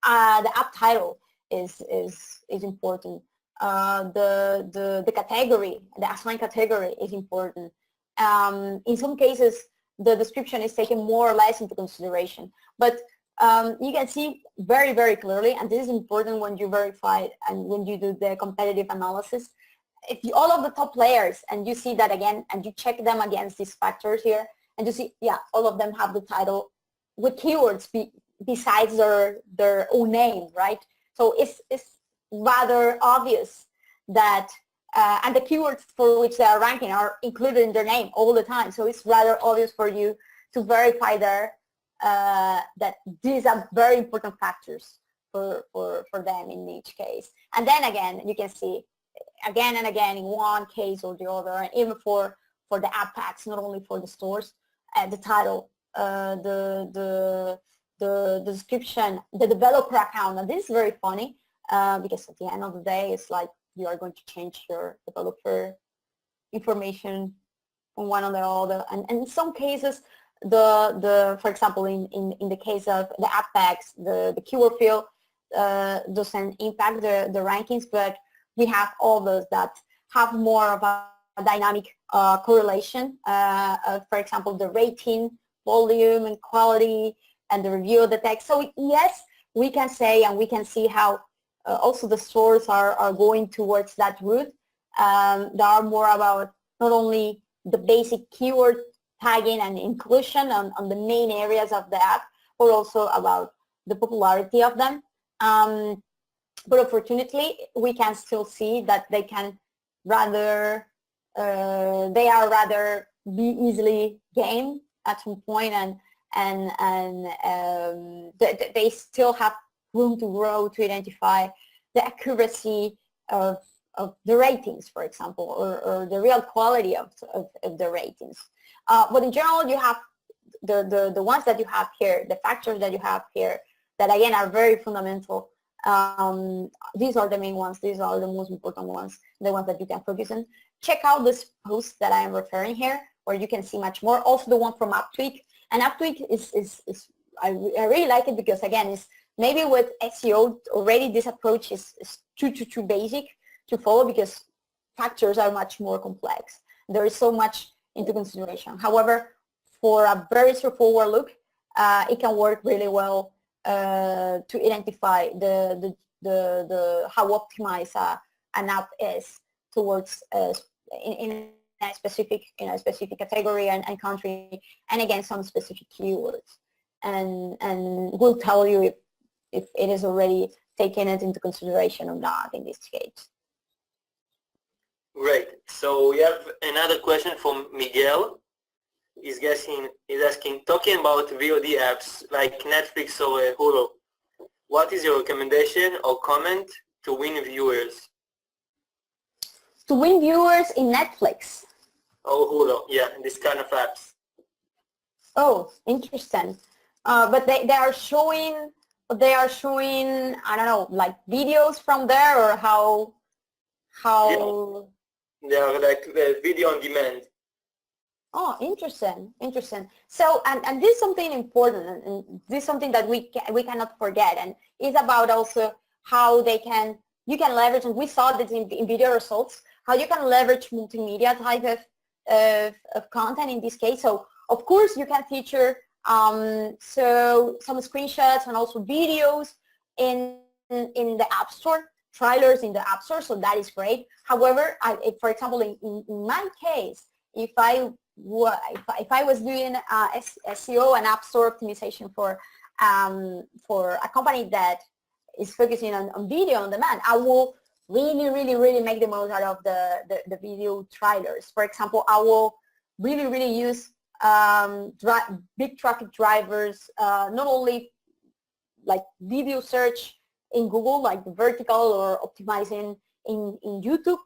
app title is important. The category, the assigned category is important. In some cases, the description is taken more or less into consideration, but you can see very clearly, and this is important when you verify and when you do the competitive analysis. If all of the top players, and you see that again, and you check them against these factors here, and you see, yeah, all of them have the title with keywords besides their own name, right? So it's rather obvious that, and the keywords for which they are ranking are included in their name all the time. So it's rather obvious for you to verify there that these are very important factors for them in each case. And then again, you can see again and again in one case or the other, and even for the app packs, not only for the stores, the title, the description, the developer account. And this is very funny because at the end of the day, it's like you are going to change your developer information from one or the other. And in some cases, for example, in the case of the app packs, the keyword field, doesn't impact the rankings, but we have all those that have more of a dynamic correlation. For example, the rating, volume, and quality, and the review of the text. So yes, we can say and we can see how also the stores are going towards that route. They are more about not only the basic keyword tagging and inclusion on the main areas of the app, but also about the popularity of them. But unfortunately, we can still see that they can rather, they are rather be easily gained at some point, and they still have room to grow to identify the accuracy of the ratings, for example, or the real quality of the ratings. But in general, you have the ones that you have here, the factors that you have here, that again are very fundamental. These are the main ones. These are the most important ones, the ones that you can focus on. Check out this post that I am referring here, where you can see much more. Also the one from UpTweak. And UpTweak is I really like it because, again, it's maybe with SEO already this approach is too basic to follow because factors are much more complex. There is so much into consideration. However, for a very straightforward look, it can work really well to identify the how optimized an app is towards in a specific category and country, and again some specific keywords, and we'll tell you if it is already taking it into consideration or not in this case. Great. So we have another question from Miguel. He's asking, talking about VOD apps like Netflix or Hulu, what is your recommendation or comment to win viewers? To win viewers in Netflix? Oh, Hulu, yeah, this kind of apps. Oh, interesting. But they are showing, I don't know, like videos from there, or how? Yeah. They are like video on demand. Oh, interesting. So, and this is something important, and this is something that we cannot forget, and it's about also how you can leverage, and we saw this in video results, how you can leverage multimedia type of content in this case. So, of course, you can feature so some screenshots and also videos in the App Store, trailers in the App Store, so that is great. However, for example, in my case, if I was doing SEO and App Store optimization for a company that is focusing on video on demand, I will really make the most out of the video trailers. For example, I will really use big traffic drivers, not only like video search in Google, like the vertical or optimizing in YouTube,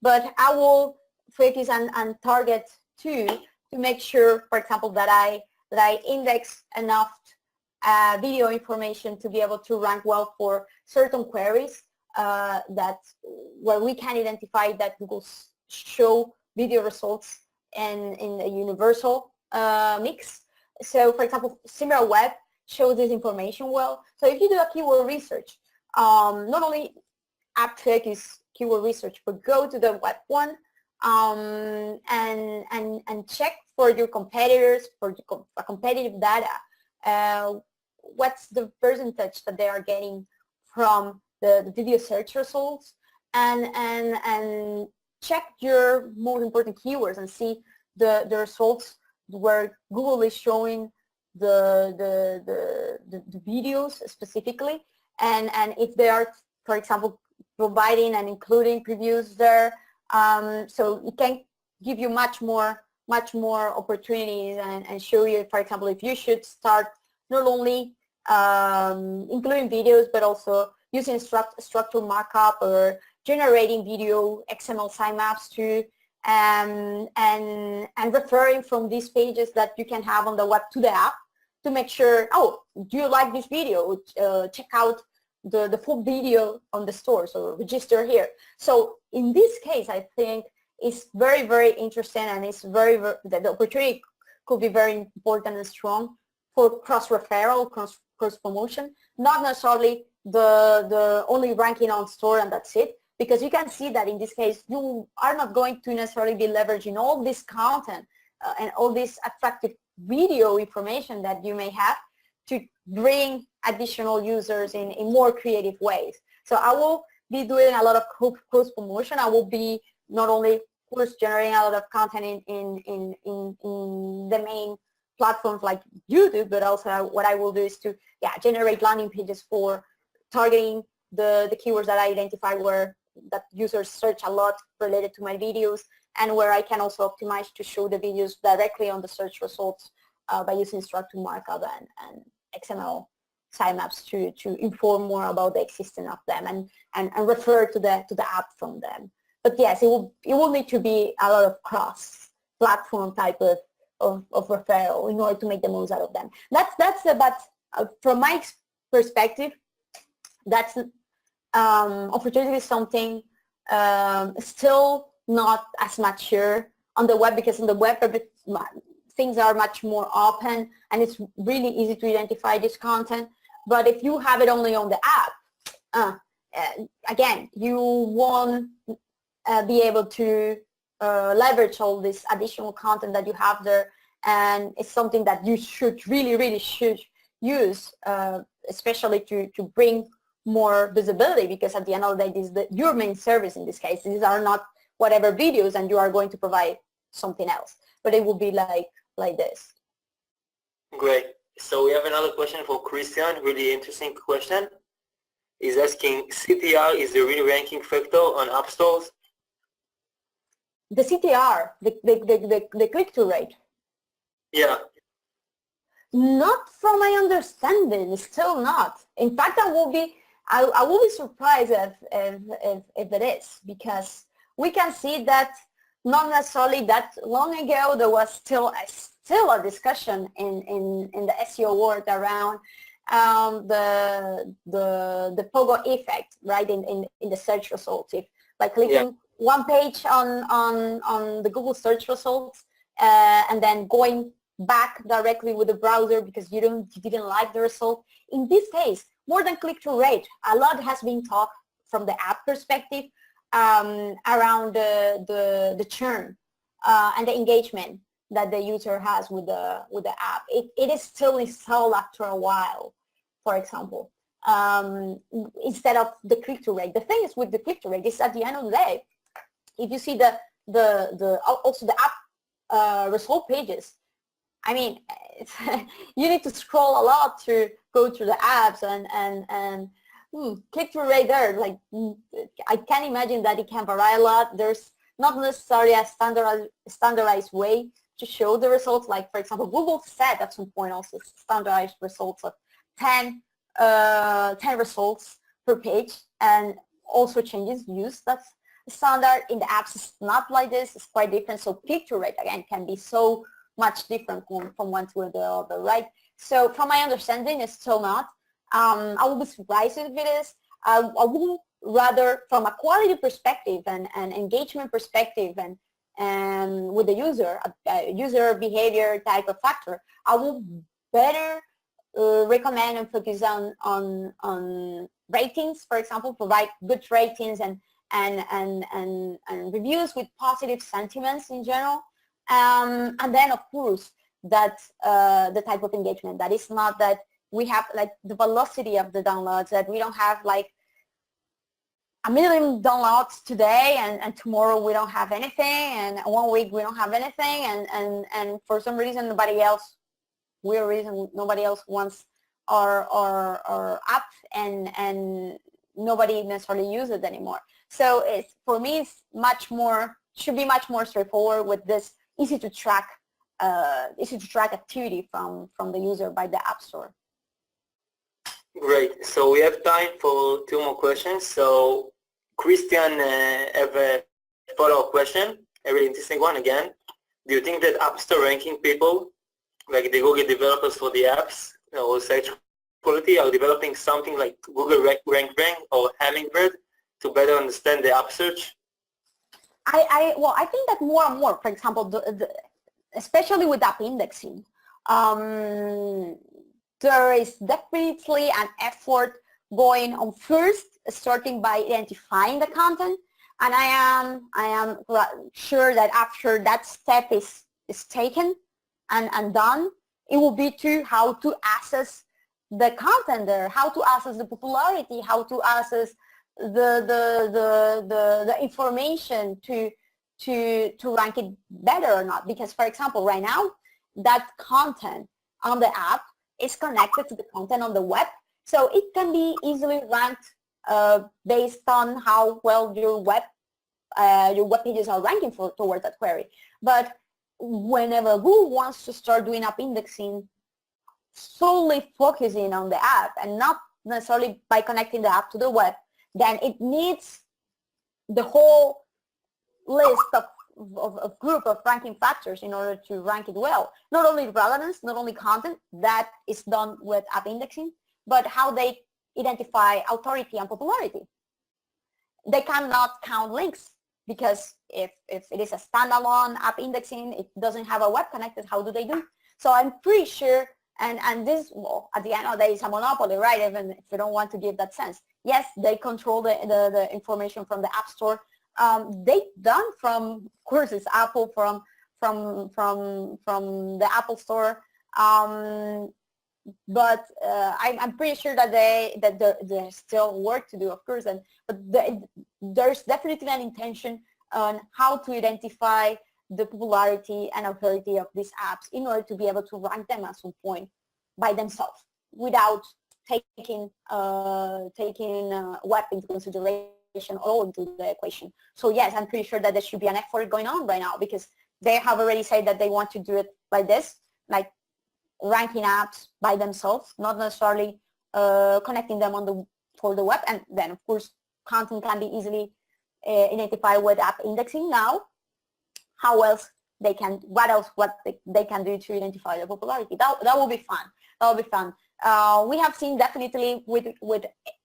but I will focus and target to make sure, for example, that I index enough video information to be able to rank well for certain queries where we can identify that Google show video results in a universal mix. So, for example, Similarweb shows this information well. So if you do a keyword research, not only AppTech is keyword research, but go to the web one and check for your competitors, for competitive data. What's the percentage that they are getting from the video search results, and check your most important keywords and see the results where Google is showing the videos specifically, and if they are, for example, providing and including previews there, so it can give you much more opportunities and show you, for example, if you should start not only including videos but also using structural markup or generating video XML sitemaps too, and referring from these pages that you can have on the web to the app to make sure, oh, do you like this video? Check out the full video on the store, so register here. So in this case, I think it's very interesting, and it's the opportunity could be very important and strong for cross-referral, cross promotion, not necessarily the only ranking on store and that's it, because you can see that in this case you are not going to necessarily be leveraging all this content and all this attractive video information that you may have to bring additional users in more creative ways. So I will be doing a lot of cross promotion. I will be not only, of course, generating a lot of content in the main platforms like YouTube, but also what I will do is to generate landing pages for targeting the keywords that I identify where that users search a lot related to my videos, and where I can also optimize to show the videos directly on the search results by using structured markup and XML sitemaps to inform more about the existence of them and refer to the app from them. But yes, it will need to be a lot of cross-platform type of referral in order to make the most out of them. That's about, from my perspective, that's unfortunately something still not as mature on the web, because on the web things are much more open and it's really easy to identify this content. But if you have it only on the app, again, you won't be able to leverage all this additional content that you have there, and it's something that you should really should use, especially to bring more visibility, because at the end of the day, this is your main service in this case. These are not whatever videos and you are going to provide something else, but it will be like this. Great. So we have another question for Christian, really interesting question. He's asking, CTR is the real ranking factor on app stores? The CTR, the click-through rate? Yeah. Not from my understanding, still not. In fact, I will be surprised if it is, because we can see that not necessarily that long ago there was still a discussion in the SEO world around the pogo effect, right, in the search results. If by clicking one page on the Google search results and then going back directly with the browser because you didn't like the result. In this case, more than click-through rate, a lot has been talked from the app perspective around the churn and the engagement that the user has with the app. It is still installed after a while, for example, instead of the click-through rate. The thing is with the click-through rate is at the end of the day, if you see also the app result pages, I mean, you need to scroll a lot to go through the apps and click-through rate there. Like, I can imagine that it can vary a lot. There's not necessarily a standardized way to show the results. Like, for example, Google said at some point also standardized results of 10 results per page, and also changes used. That's standard. In the apps, it's not like this. It's quite different. So click-through rate, again, can be so much different from one to the other, right? So from my understanding, it's still not. I will be surprised if it is. I would rather, from a quality perspective and engagement perspective and with the user behavior type of factor, I will better recommend and focus on ratings, for example, provide good ratings and reviews with positive sentiments in general. And then, of course, that the type of engagement that is not that we have like the velocity of the downloads, that we don't have like 1 million downloads today and tomorrow we don't have anything, and 1 week we don't have anything, and for some reason nobody else wants our app and nobody necessarily uses it anymore. So for me, it's should be much more straightforward with this easy to track activity from the user by the App Store. Great. So we have time for 2 more questions. So Christian have a follow-up question, a really interesting one again. Do you think that App Store ranking people, like the Google developers for the apps or search quality, are developing something like Google Rank Bang or Hummingbird to better understand the app search? I think that more and more, for example, especially with app indexing, there is definitely an effort going on first, starting by identifying the content, and I am sure that after that step is taken and done, it will be to how to assess the content there, how to assess the popularity, how to assess the information to rank it better or not. Because, for example, right now, that content on the app is connected to the content on the web, so it can be easily ranked based on how well your web pages are ranking towards that query. But whenever Google wants to start doing app indexing, solely focusing on the app and not necessarily by connecting the app to the web, then it needs the whole list of group of ranking factors in order to rank it well. Not only relevance, not only content, that is done with app indexing, but how they identify authority and popularity. They cannot count links, because if it is a standalone app indexing, it doesn't have a web connected, how do they do? So I'm pretty sure, and this, well, at the end of the day, is a monopoly, right? Even if you don't want to give that sense. Yes, they control the information from the App Store. They done from, of course, it's Apple, from the Apple Store. But I'm pretty sure that there's still work to do, of course, but there's definitely an intention on how to identify the popularity and authority of these apps in order to be able to rank them at some point by themselves without taking web into consideration or into the equation. So yes, I'm pretty sure that there should be an effort going on right now, because they have already said that they want to do it like this, like ranking apps by themselves, not necessarily connecting them for the web. And then, of course, content can be easily identified with app indexing now. How else they can, what they can do to identify the popularity? That will be fun. That will be fun. We have seen definitely with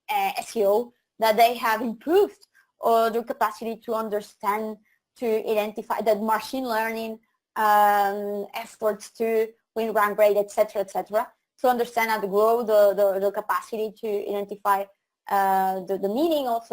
SEO that they have improved their capacity to understand, to identify that machine learning efforts to win rank rate, etc., to understand and to grow the capacity to identify the meaning of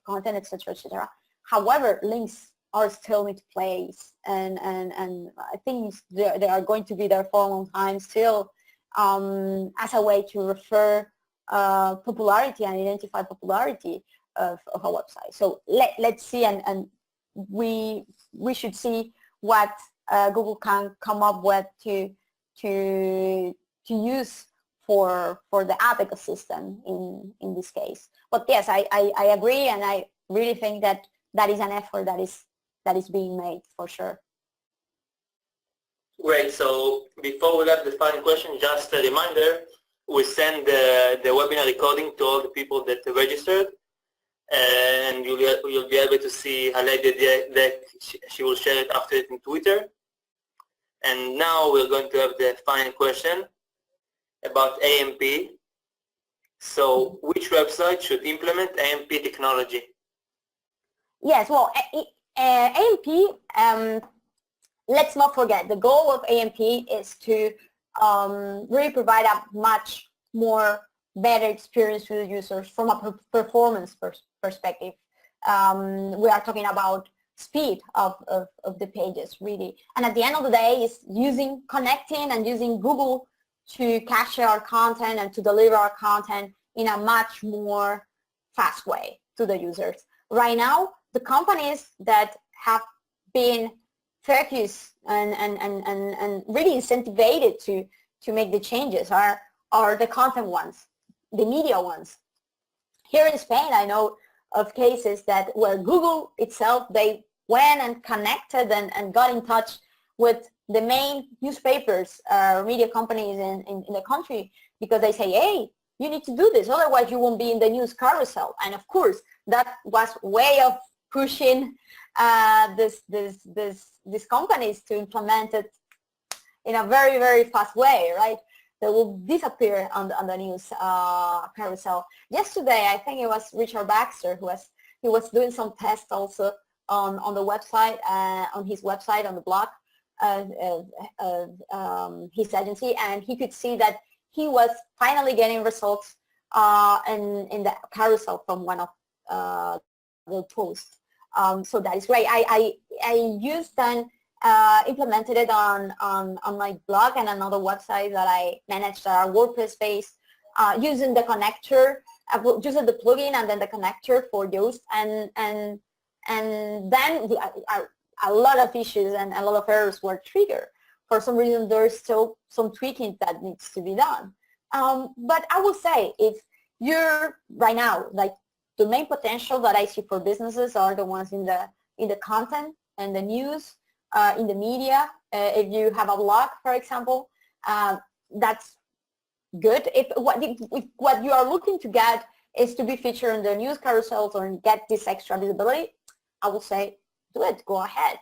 content, etc. However, links are still in place, and I think they are going to be there for a long time still, as a way to refer popularity and identify popularity of a website. So let's see, and we should see what Google can come up with to use for the app ecosystem in this case. But yes, I agree, and I really think that is an effort that is being made for sure. Great. So before we have the final question, just a reminder, we send the webinar recording to all the people that registered, and you'll be able to see highlighted deck. She will share it after it in Twitter. And now we're going to have the final question about AMP. So which website should implement AMP technology? Yes, well, AMP, let's not forget, the goal of AMP is to really provide a much more better experience to the users from a performance perspective. We are talking about speed of the pages, really. And at the end of the day, it's connecting and using Google to cache our content and to deliver our content in a much more fast way to the users. Right now, the companies that have been focused and really incentivized to make the changes are the content ones, the media ones. Here in Spain, I know of cases where Google itself, they went and connected and got in touch with the main newspapers, media companies in the country, because they say, hey, you need to do this, otherwise you won't be in the news carousel. And of course, that was way of pushing these companies to implement it in a very, very fast way, right? They will disappear on the news carousel. Yesterday, I think it was Richard Baxter he was doing some tests also on the website, on his website, on the blog of his agency, and he could see that he was finally getting results in the carousel from one of the posts. So that is great. I used and implemented it on my blog and another website that I managed that are WordPress based, using the connector, using the plugin and then the connector for Yoast, and then a lot of issues and a lot of errors were triggered. For some reason, there's still some tweaking that needs to be done. But I will say, if you're right now, like, the main potential that I see for businesses are the ones in the content and the news, in the media. If you have a blog, for example, that's good. If what you are looking to get is to be featured in the news carousels or get this extra visibility, I will say do it. Go ahead.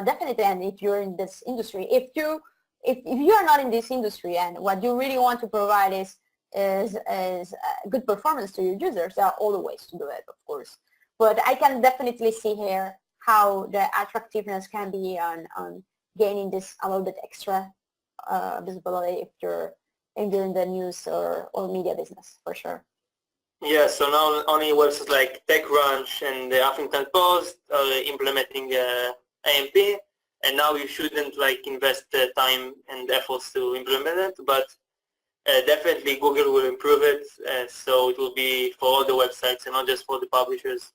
Definitely. And if you're in this industry, if you are not in this industry and what you really want to provide is good performance to your users, there are other ways to do it, of course. But I can definitely see here how the attractiveness can be on gaining this a little bit extra visibility if you're in the news or media business, for sure. Yeah, so now only websites like TechCrunch and the Huffington Post are implementing AMP, and now you shouldn't invest time and efforts to implement it, but definitely Google will improve it, so it will be for all the websites and not just for the publishers.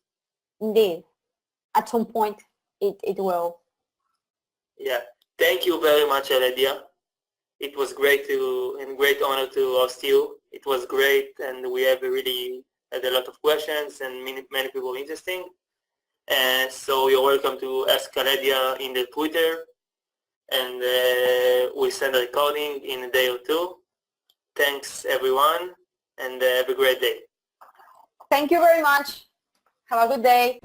Indeed. At some point, it will. Yeah. Thank you very much, Aledia. It was great great honor to host you. It was great, and we have really had a lot of questions and many people interesting. And so you're welcome to ask Aledia in the Twitter, and we send a recording in a day or two. Thanks, everyone, and have a great day. Thank you very much. Have a good day.